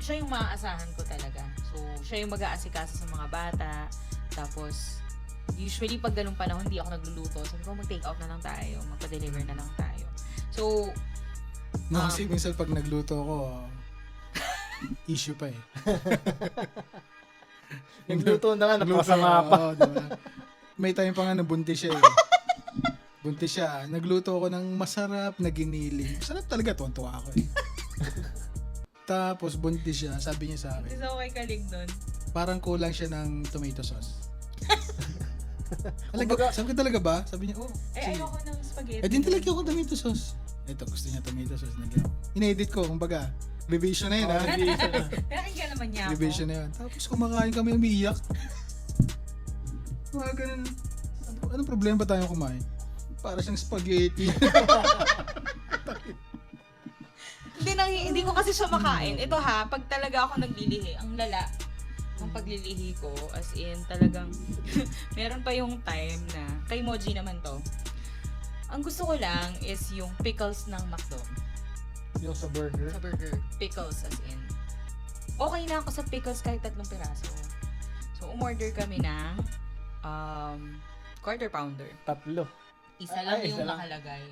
A: Siya yung maaasahan ko talaga. So, siya yung mag-aasikaso sa mga bata. Tapos, usually pag ganung panahon, hindi ako nagluluto. Sabi ko, mag-take out na lang tayo. Magpa-deliver na lang tayo. So,
C: No, kasi minsan pag nagluto ako, issue pa eh.
B: Nagluto na nga, napasama pa.
C: Oo, diba? May time pa nga na buntis siya eh. Buntis siya. Nagluto ako ng masarap na giniling. Masarap talaga, tuwan-tuwa ako eh. Tapos buntis siya, sabi niya sa akin,
A: isa ko kay Kalig nun.
C: parang kulang siya ng tomato sauce. Talaga, sabi ko talaga ba? Sabi niya, sige.
A: Ayoko ng spaghetti.
C: Din talaga ako tomato sauce. Ito, gusto niya tomato sauce. Nagyan. In-edit ko, kumbaga. Revision na yun, ha?
A: Nakinggan naman niya ako.
C: Revision na yun. Tapos kumakain kami, umiiyak. Mga ganun. Anong problema ba tayong kumain? Para siyang spaghetti.
A: Hindi ko kasi siya makain. Ito ha, pag talaga ako naglilihi, ang lala ng paglilihi ko, as in talagang meron pa yung time na, kay Moji naman to, ang gusto ko lang is yung pickles ng McDo.
B: Yung sa burger.
A: Sa burger. Pickles as in. Okay na ako sa pickles kahit 3 piraso. So, umorder kami ng quarter pounder.
B: 3.
A: Isa lang
B: Ay,
A: yung
B: isa lang.
A: nakalagay.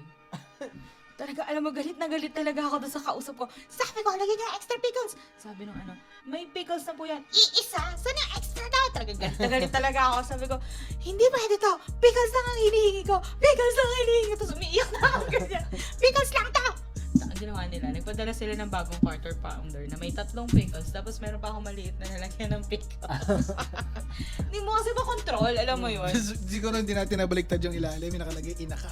A: Talaga, alam mo, galit na galit talaga ako doon sa kausap ko. Sabi ko, lagyan niya extra pickles. Sabi nung may pickles na po yan. Iisa? Saan yung extra na? Talaga, galit na galit talaga ako. Sabi ko, hindi pwede to. Pickles lang ang hinihingi ko. Pickles lang ang hinihingi ko. Tapos umiiyak na ako ganyan. Pickles lang to! Ang ginawa nila, nagpadala sila ng bagong quarter pounder na may 3 pickles. Tapos meron pa akong maliit na nalagyan ng pickles. Hindi mo kasi makontrol, alam mo yun.
C: Siguro hindi natin nabaliktad yung ilalim. May nakalagay, ina ka.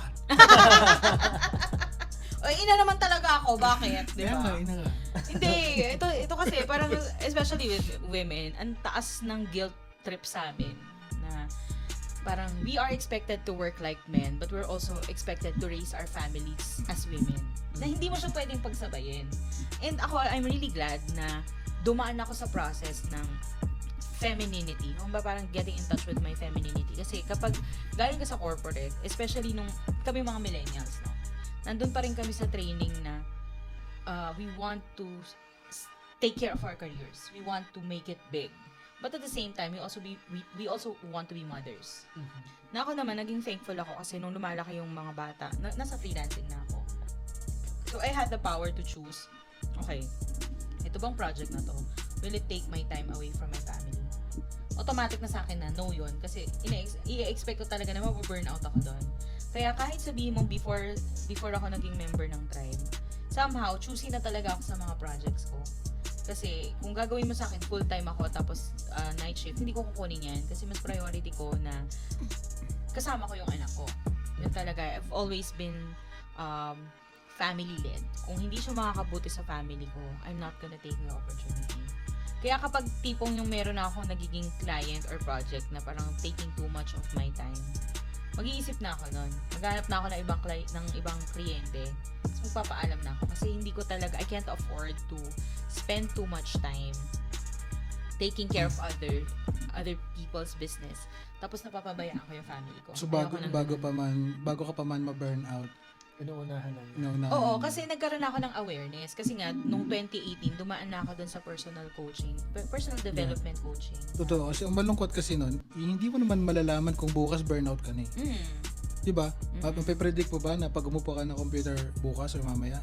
A: Ay, ina naman talaga ako. Bakit? Di ba?
C: Ina ka.
A: Hindi. Ito kasi, parang, especially with women, ang taas ng guilt trip sa amin na parang we are expected to work like men but we're also expected to raise our families as women. Na hindi mo siya pwedeng pagsabayin. And ako, I'm really glad na dumaan ako sa process ng femininity. Kung ba parang getting in touch with my femininity. Kasi kapag galing ka sa corporate, especially nung kami mga millennials, no? Nandun pa rin kami sa training na we want to take care of our careers. We want to make it big. But at the same time, we also want to be mothers.
B: Mm-hmm.
A: Na ako naman, naging thankful ako kasi nung lumalaki yung mga bata, nasa freelancing na ako. So, I had the power to choose, okay, ito bang project na to, will it take my time away from my family? Automatic na sa akin na no yun kasi i-expect ko talaga na mag-burnout ako doon. Kaya kahit sabihin mo before ako naging member ng tribe, somehow, choosy na talaga ako sa mga projects ko. Kasi kung gagawin mo sa akin full-time ako tapos night shift, hindi ko kukunin yan kasi mas priority ko na kasama ko yung anak ko. Yun talaga, I've always been family-led. Kung hindi siya makakabuti sa family ko, I'm not gonna take the opportunity. Kaya kapag tipong yung meron na akong nagiging client or project na parang taking too much of my time, mag-iisip na ako nun. Maghanap na ako ng ibang kliyente. Tapos magpapaalam na ako. Kasi hindi ko talaga, I can't afford to spend too much time taking care of other people's business. Tapos napapabayaan ko yung family ko.
C: So
A: Ayoko ng
C: bago ka pa man ma-burn out,
B: Inuunahan na yun.
C: No, na,
A: Oo, kasi nagkaroon ako ng awareness. Kasi nga, nung 2018, dumaan na ako dun sa personal coaching. Personal development coaching.
C: Totoo. Kasi ang malungkot kasi nun, hindi mo naman malalaman kung bukas burnout ka na eh. Diba? Mapipredict mo ba na pag umupo ka ng computer bukas or mamaya,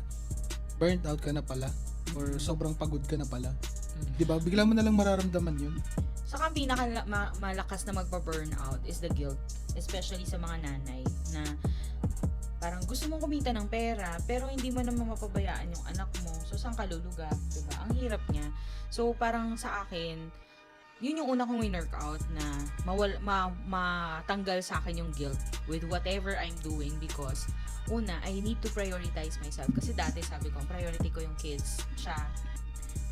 C: burnt out ka na pala? Or sobrang pagod ka na pala? Diba? Bigla mo na lang mararamdaman yun.
A: Saka ang malakas na magpa-burnout is the guilt. Especially sa mga nanay na parang gusto mong kumita ng pera pero hindi mo naman mapabayaan yung anak mo. So, saan ka lulugar? Diba? Ang hirap niya. So, parang sa akin, yun yung una kong in-workout na matanggal sa akin yung guilt with whatever I'm doing because una, I need to prioritize myself. Kasi dati sabi ko, priority ko yung kids, siya.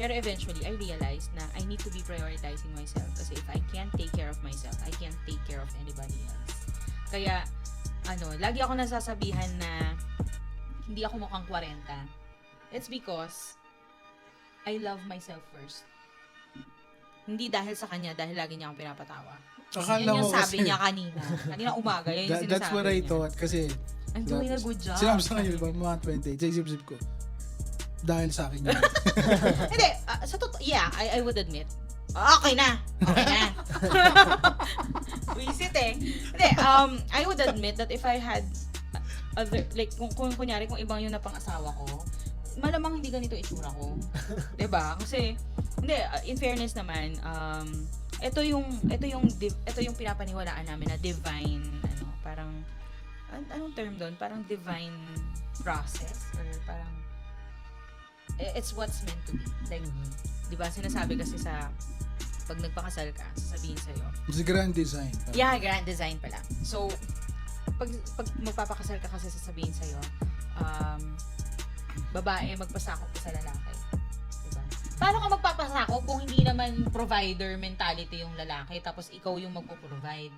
A: Pero eventually, I realized na I need to be prioritizing myself kasi if I can't take care of myself, I can't take care of anybody else. Kaya, lagi ako nasasabihan na hindi ako mukhang 40. It's because I love myself first. Hindi dahil sa kanya, dahil lagi niya akong pinapatawa.
C: Akala
A: Yun yung
C: ko
A: sabi
C: kasi-
A: niya kanina umaga, yun yung sinasabi
C: That's what I
A: niya.
C: thought. Kasi,
A: I'm doing a good job.
C: sinabi sa kanya, mga 20, zip ko. Dahil sa akin yun.
A: Hindi, sa totoo, yeah, I would admit. Okay na. Wisit eh. Hindi, I would admit that if I had other, like, kung kunyari, kung ibang yung napang-asawa ko, malamang hindi ganito itsura ko. 'Di ba? Kasi, hindi, in fairness naman, ito yung pinapaniwalaan namin na divine, parang, anong term doon? Parang divine process or parang it's what's meant to be. Like, 'di ba? Sinasabi kasi sa pag nagpakasal ka, sasabihin sa'yo.
C: It's a grand design.
A: Yeah, grand design pala. So, pag magpapakasal ka kasi sasabihin sa'yo, babae, magpasakop ka sa lalaki. Diba? Paano ka magpapasakop kung hindi naman provider mentality yung lalaki tapos ikaw yung magpo-provide?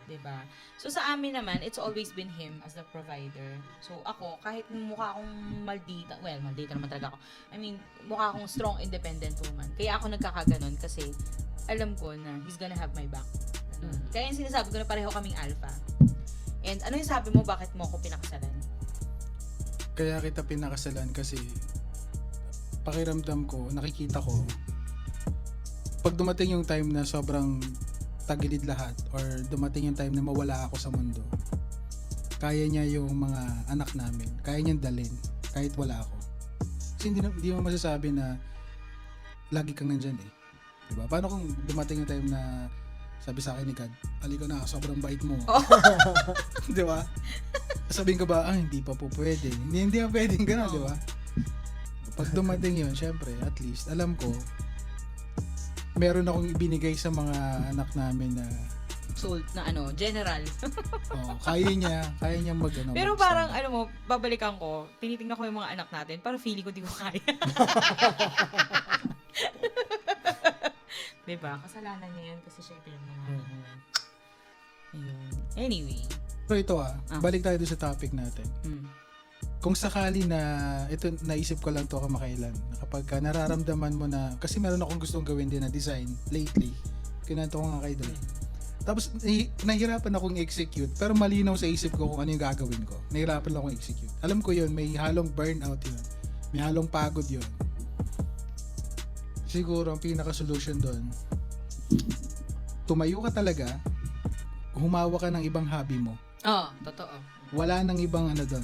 A: Diba? So, sa amin naman, it's always been him as the provider. So, ako, kahit mukha akong maldita, well, maldita naman talaga ako. I mean, mukha akong strong, independent woman. Kaya ako nagkakaganon kasi alam ko na he's gonna have my back. Kaya yung sinasabi ko na pareho kaming alpha. And ano yung sabi mo, bakit mo ako pinakasalan?
C: Kaya kita pinakasalan kasi pakiramdam ko, nakikita ko, pag dumating yung time na sobrang tagilid lahat or dumating yung time na mawala ako sa mundo, kaya niya yung mga anak namin, kaya niyang dalhin kahit wala ako. Kasi hindi mo masasabi na lagi kang nandyan eh. Diba? Paano kung dumating yung time na sabi sa akin ni God, halika na, sobrang bait mo. Di ba? Sabihin ko ba, hindi pa po pwede. Hindi pa pwedeng gano'n, di ba? Pag dumating yun, syempre, at least, alam ko, meron akong ibinigay sa mga anak namin na
A: Sold na general.
C: kaya niya
A: Pero parang, babalikan ko, tinitingnan ko yung mga anak natin, parang feeling ko di ko kaya. Diba? Kasalanan niya yun kasi siya ito yung mga Ayun. Anyway.
C: So ito balik tayo doon sa topic natin. Kung sakali na, ito naisip ko lang to kamakailan, kapag nararamdaman mo na, kasi meron akong gustong gawin din na design lately, kinanto ko nga kayo doon. Tapos nahihirapan akong execute, pero malinaw sa isip ko kung ano yung gagawin ko. Nahihirapan lang akong execute. Alam ko yun, may halong burnout yun. May halong pagod yun. Siguro ang pinaka-solution doon, tumayo ka talaga, humawa ka ng ibang hobby mo.
A: Totoo.
C: Wala nang ibang doon.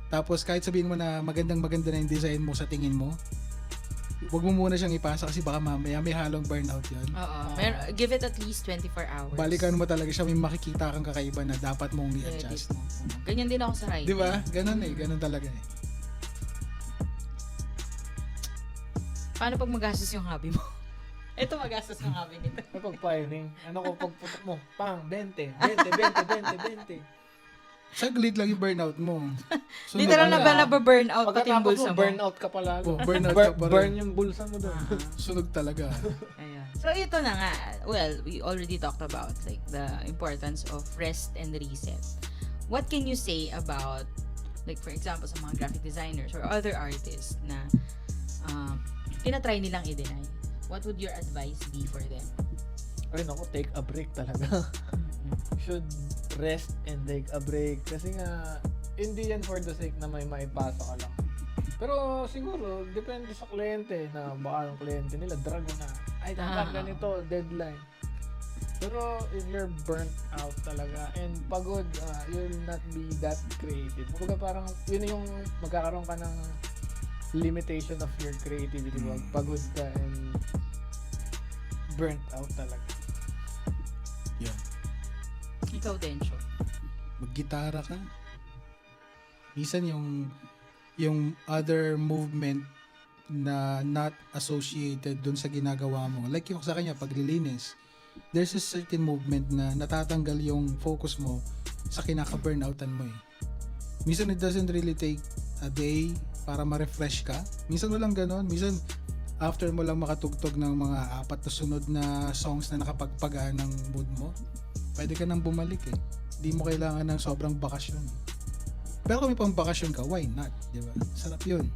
C: Tapos kahit sabihin mo na maganda na yung design mo sa tingin mo, huwag mo muna siyang ipasa kasi baka mamaya may halong burnout yun.
A: Give it at least 24 hours.
C: Balikan mo talaga siya, may makikita kang kakaiba na dapat mong i-adjust.
A: Ganyan din ako sa writing.
C: Di ba? Ganun talaga eh.
A: Paano pag magastos yung hobby mo? Ito magastos yung hobby nito.
B: Kapag firing, pagputok mo, pang, 20.
C: Saglit lang yung burnout mo.
A: Literal na ba nababurnout pati yung
B: Pagkatapos
A: bulsa
B: mo,
A: mo?
B: burnout ka pala.
C: Burnout ka pa rin.
B: Burn yung bulsa mo doon.
C: Sunog talaga.
A: Ayan. So, ito na nga. Well, we already talked about like the importance of rest and reset. What can you say about, like for example, sa mga graphic designers or other artists na tinatry nilang i-deny? What would your advice be for them?
B: Ay naku, take a break talaga. Should rest and take a break. Kasi nga, hindi yan for the sake na may maipasa ka lang. Pero siguro, depende sa kliyente na baka yung kliyente nila, drago na. Ay, dapat ganito, deadline. Pero if you're burnt out talaga and pagod, you'll not be that creative. Kumbaga parang, yun yung magkakaroon ka ng limitation of your creativity. Pagod ka and burnt out talaga.
C: Yeah.
A: Ikaw din, Sho.
C: Maggitara ka. Minsan yung other movement na not associated dun sa ginagawa mo. Like yung sa kanya, paglilinis. There's a certain movement na natatanggal yung focus mo sa kinaka-burnoutan mo eh. Minsan it doesn't really take a day para ma-refresh ka. Minsan walang ganon. Minsan after mo lang makatugtog ng mga 4 na sunod na songs na nakapagpagaan ng mood mo, pwede ka nang bumalik eh. Hindi mo kailangan ng sobrang bakasyon. Pero kung may pang bakasyon ka, why not? Diba? Sarap yun.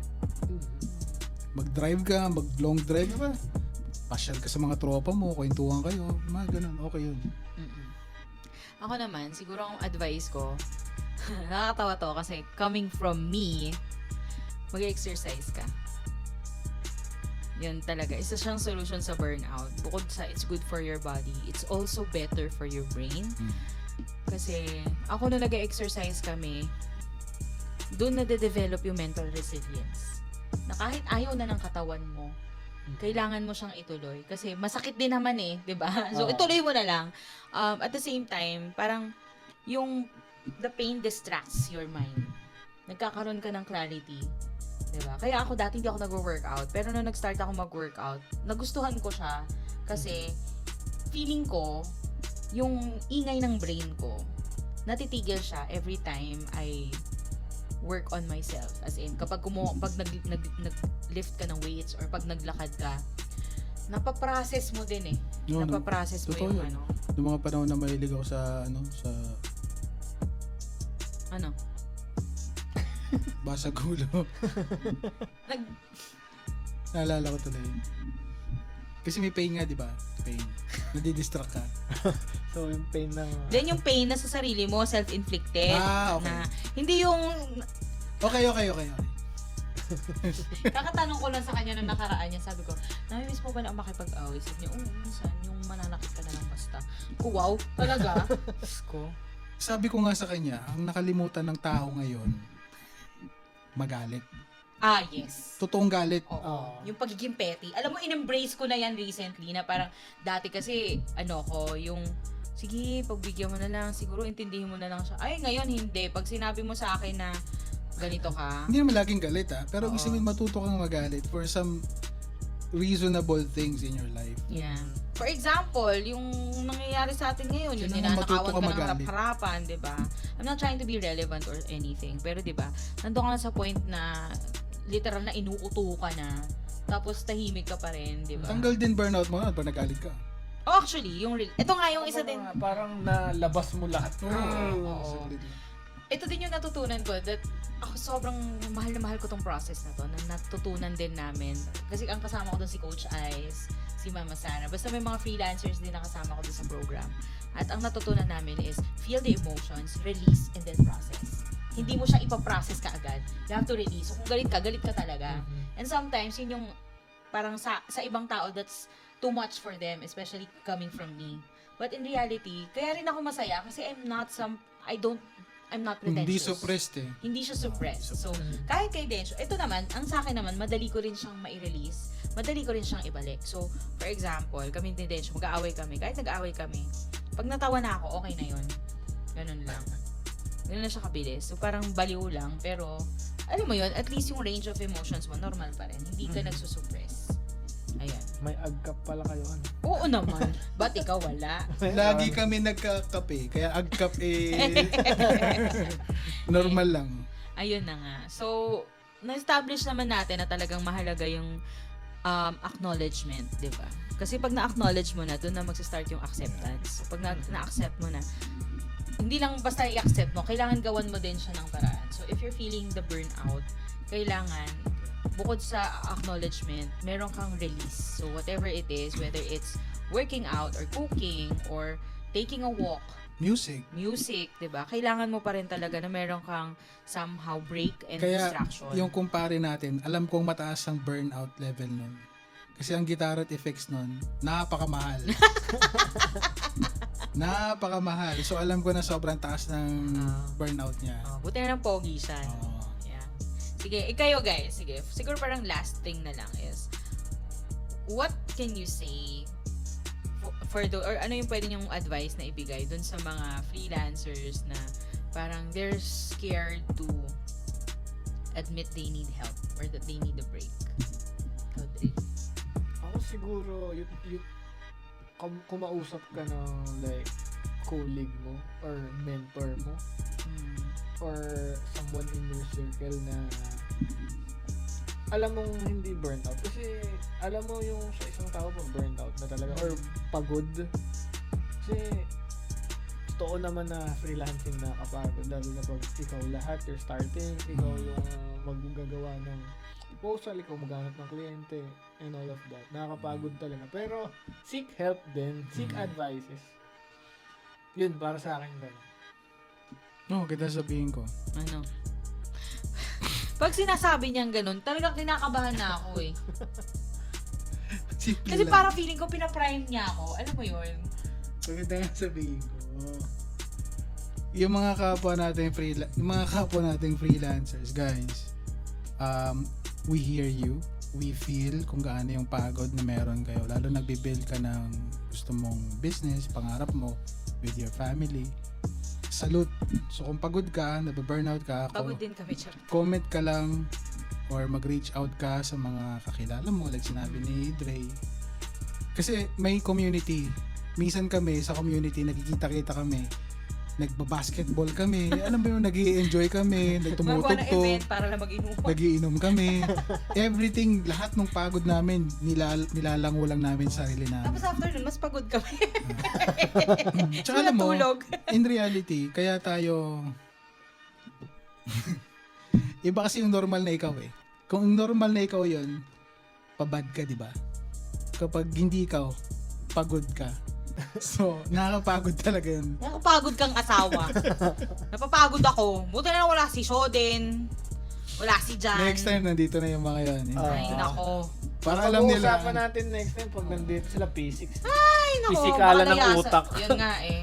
C: Mag-drive ka, mag-long drive ka, pasyal ka sa mga tropa mo, kwentuhan kayo, mga ganun, okay yun.
A: Ako naman, siguro ang advice ko, nakakatawa to kasi coming from me, mag-exercise ka. Yun talaga. Isa siyang solution sa burnout. Bukod sa it's good for your body, it's also better for your brain. Kasi ako nung nag-exercise kami, doon na-develop yung mental resilience. Na kahit ayaw na ng katawan mo, kailangan mo siyang ituloy. Kasi masakit din naman eh, di ba? So, ituloy mo na lang. At the same time, parang yung the pain distracts your mind. Nagkakaroon ka ng clarity. Di ba? Kaya ako dati hindi ako nag-workout. Pero nung nag-start ako mag-workout, nagustuhan ko siya. Kasi feeling ko, yung ingay ng brain ko, natitigil siya every time I work on myself. As in, kapag nag-lift ka ng weights or pag naglakad ka, napaprocess mo din eh.
C: No,
A: Napaprocess mo yung
C: yun.
A: ano.
C: Noong mga panahon na mahilig ako sa
A: Ano?
C: basag ulo. Naalala ko tuloy. Kasi may pain nga, di ba? Pain. Nadidistract ka.
B: So, yung pain ng...
A: Then yung pain na sa sarili mo, self-inflicted.
C: Okay.
A: Na, hindi yung...
C: Okay.
A: Kakatanong ko lang sa kanya nung nakaraan niya, sabi ko, namimiss mo ba na makipag-away? Sabi niya, minsan, yung mananakit ka na lang basta. Ko, wow, talaga? Ko.
C: Sabi ko nga sa kanya, ang nakalimutan ng tao ngayon, magalit.
A: Yes.
C: Totoong galit.
A: Oo. Yung pagiging petty. Alam mo, in-embrace ko na yan recently na parang dati kasi, yung sige, pagbigyan mo na lang, siguro intindihin mo na lang siya. Ay, ngayon hindi. Pag sinabi mo sa akin na ganito ka.
C: Hindi naman laging galit pero ibig sabihin matuto kang magalit for some reasonable things in your life.
A: Yeah. For example, yung nangyayari sa atin ngayon, yung
C: Kailangan matuto
A: ninanakawan
C: ka
A: ka ng
C: magalit.
A: harap-harapan, di ba? I'm not trying to be relevant or anything, pero di ba, nandun ka na sa point na literal na inuuto ka na, tapos tahimik ka pa rin, di ba?
C: Tanggal din burnout mo pag nagalit ka.
A: Oh, actually, ito nga yung isa din.
B: Parang nalabas mo lahat.
A: Oo. Ito din yung natutunan ko that ako sobrang mahal na mahal ko tong process na to na natutunan din namin. Kasi ang kasama ko doon si Coach Ice, si Mama Sara. Basta may mga freelancers din na kasama ko doon sa program. At ang natutunan namin is feel the emotions, release, and then process. Hindi mo siya ipaprocess ka agad. You have to release. So kung galit ka talaga. And sometimes yun yung parang sa ibang tao that's too much for them, especially coming from me. But in reality, kaya rin ako masaya kasi I'm not pretentious.
C: Hindi suppressed eh.
A: Hindi siya suppressed. So, kahit kay Densyo, ito naman, ang sa akin naman, madali ko rin siyang mai-release. Madali ko rin siyang ibalik. So, for example, kami ni Densyo, mag-aaway kami. Kahit nag-aaway kami, pag natawa na ako, okay na yun. Ganun lang. Ganun na siya kabilis. So, parang baliw lang. Pero, alam mo yun, at least yung range of emotions mo, normal pa rin. Hindi ka nagsusuppress. Ayan.
B: May agkap pala kayo.
A: Oo naman. Ba't ikaw wala?
C: Lagi kami nagkakape, kaya agkap normal lang.
A: Ayun na nga. So, na-establish naman natin na talagang mahalaga yung acknowledgement, di ba? Kasi pag na-acknowledge mo na, doon na magsa-start yung acceptance. Pag na-accept mo na, hindi lang basta i-accept mo, kailangan gawan mo din siya ng paraan. So, if you're feeling the burnout, kailangan, bukod sa acknowledgement, meron kang release. So, whatever it is, whether it's working out or cooking or taking a walk,
C: music.
A: music, 'di ba? Kailangan mo pa rin talaga na meron kang somehow break and
C: Kaya
A: distraction.
C: yung kumpare natin, alam kong mataas ang burnout level nun. Kasi ang guitar at effects nun, napakamahal. Napakamahal. So alam ko na sobrang taas ng burnout niya.
A: Buti na lang pogi siya. No?
C: Oo.
A: Yeah. Sige, kayo guys, sige. Siguro parang last thing na lang is, what can you say for the, or ano yung pwede niyong advice na ibigay dun sa mga freelancers na parang they're scared to admit they need help or that they need a break? Ikaw, Dre.
B: Ako siguro, kumausap ka ng like colleague mo or mentor mo or someone in your circle na alam mong hindi burnout. Kasi alam mo yung sa isang tao pag burnout na talaga or pagod. Kasi totoo naman na freelancing na kapagod. Lalo na pag ikaw lahat, you're starting, ikaw yung magagagawa ng proposal, ikaw maghanap ng kliyente and all of that. Nakakapagod talaga. Pero seek help din, seek advices. Yun, para sa akin gano'n.
C: No, kita sabihin ko.
A: Ano? Pag sinasabi niyang ganun, talagang kinakabahan na ako eh.
C: Simple
A: Kasi
C: lang.
A: parang feeling ko pinaprime niya ako. Alam mo yun?
C: Maganda nga sabihin ko. Yung mga kapwa nating freelancers, guys, we hear you. We feel kung gaano yung pagod na meron kayo. Lalo nagbibuild ka ng gusto mong business, pangarap mo with your family. Salute. So kung pagod ka, nababurnout ka,
A: Pagod din kami, Char.
C: comment ka lang or mag-reach out ka sa mga kakilala mo like sinabi ni Dre. Kasi may community. Minsan kami sa community nagkikita-kita kami. Nagba-basketball kami. Alam mo yung nag-i-enjoy kami,
A: Magawa ng
C: tumutugtog,
A: event para lang mag-inuman.
C: nagiinom kami. Everything, lahat ng pagod namin, nilalango lang namin sa sarili namin.
A: Tapos after nun, mas pagod kami.
C: Tsaka alam mo,
A: Tulog.
C: in reality, kaya tayo iba kasi yung normal na ikaw eh. Kung normal na ikaw yun, pabad ka, di ba? Kapag hindi ikaw, pagod ka. So, nakakapagod talaga yun.
A: Nakapagod kang asawa. Napapagod ako. Buti na lang wala si Shoden. Wala si Jan.
C: Next time, nandito na yung mga yun.
A: Ay, nako.
C: Para alam nila.
B: Pag-uusapan natin next time pag nandito sila P6.
A: Ay, nako.
B: Pisikalan
A: baka
B: ng
A: nayasa.
B: utak.
A: Yun nga eh.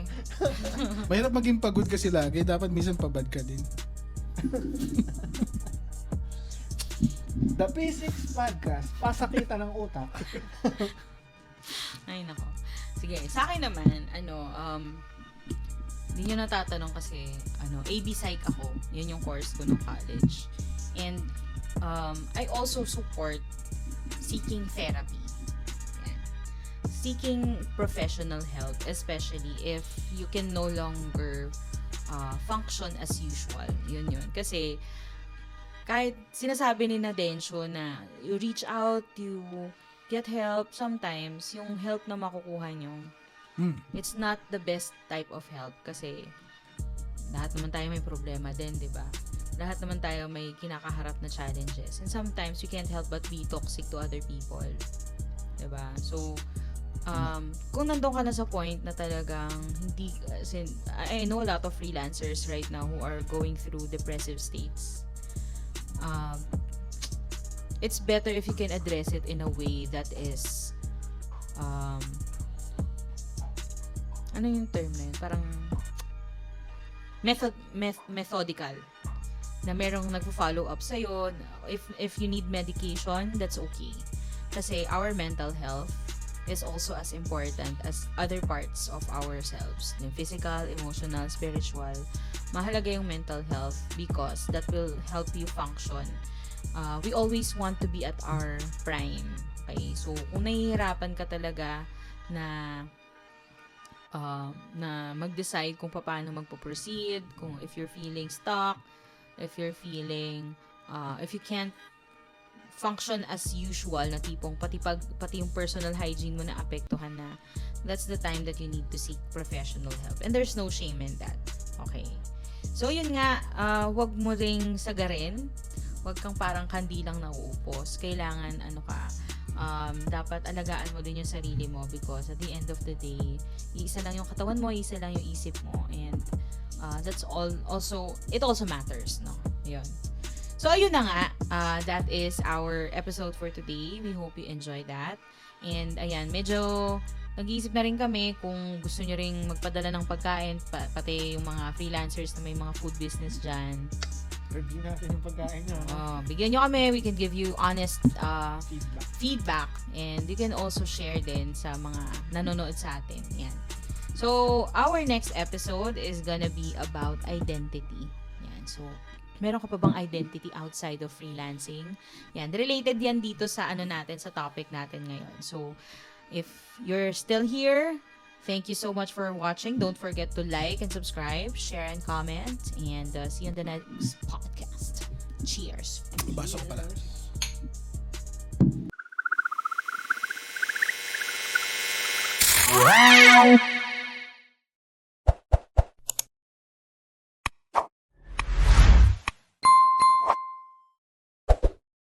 C: Mahirap maging pagod kasi lagi. Dapat minsan pabad ka din.
B: The P6 Podcast, pasakitan ng utak.
A: Ay, nako. Sige, sa akin naman, hindi nyo natatanong kasi, AB Psych ako. Yun yung course ko nung college. And, I also support seeking therapy. Yan. Seeking professional help, especially if you can no longer function as usual. Yun. Kasi, kahit sinasabi ni Nadensyo na you reach out, you get help, sometimes yung help na makukuha nyo, it's not the best type of help kasi lahat naman tayo may problema din, di ba? Lahat naman tayo may kinakaharap na challenges. And sometimes we can't help but be toxic to other people. Di ba? So, kung nandun ka na sa point na talagang hindi, I know a lot of freelancers right now who are going through depressive states. It's better if you can address it in a way that is ano yung term na yun? Parang methodical. Na merong nagpo-follow up sa'yo. If you need medication, that's okay. Kasi our mental health is also as important as other parts of ourselves. Yung physical, emotional, spiritual. Mahalaga yung mental health because that will help you function. We always want to be at our prime. Okay? So, kung nahihirapan ka talaga na mag-decide kung paano magpo-proceed, kung if you're feeling stuck, if you're feeling, if you can't function as usual na tipong pati yung personal hygiene mo na apektuhan na, that's the time that you need to seek professional help. And there's no shame in that. Okay? So, yun nga, wag mo ring sagarin. Wag kang parang kandilang nauupos. Kailangan, dapat alagaan mo din yung sarili mo because at the end of the day, iisa lang yung katawan mo, iisa lang yung isip mo, and that's all. Also, it also matters, no? Yun. So, ayun na nga. That is our episode for today. We hope you enjoy that. And, ayan, medyo nag-iisip na rin kami kung gusto nyo ring magpadala ng pagkain, pati yung mga freelancers na may mga food business dyan.
B: Review natin yung pagkain nyo.
A: Bigyan nyo kami. We can give you honest
B: Feedback.
A: and you can also share din sa mga nanonood sa atin. Yan. So, our next episode is gonna be about identity. Yan. So, meron ka pa bang identity outside of freelancing? Yan. Related yan dito sa natin, sa topic natin ngayon. So, if you're still here, thank you so much for watching. Don't forget to like and subscribe, share and comment, and see you on the next podcast. Cheers.
C: Basok pala.
B: Wow!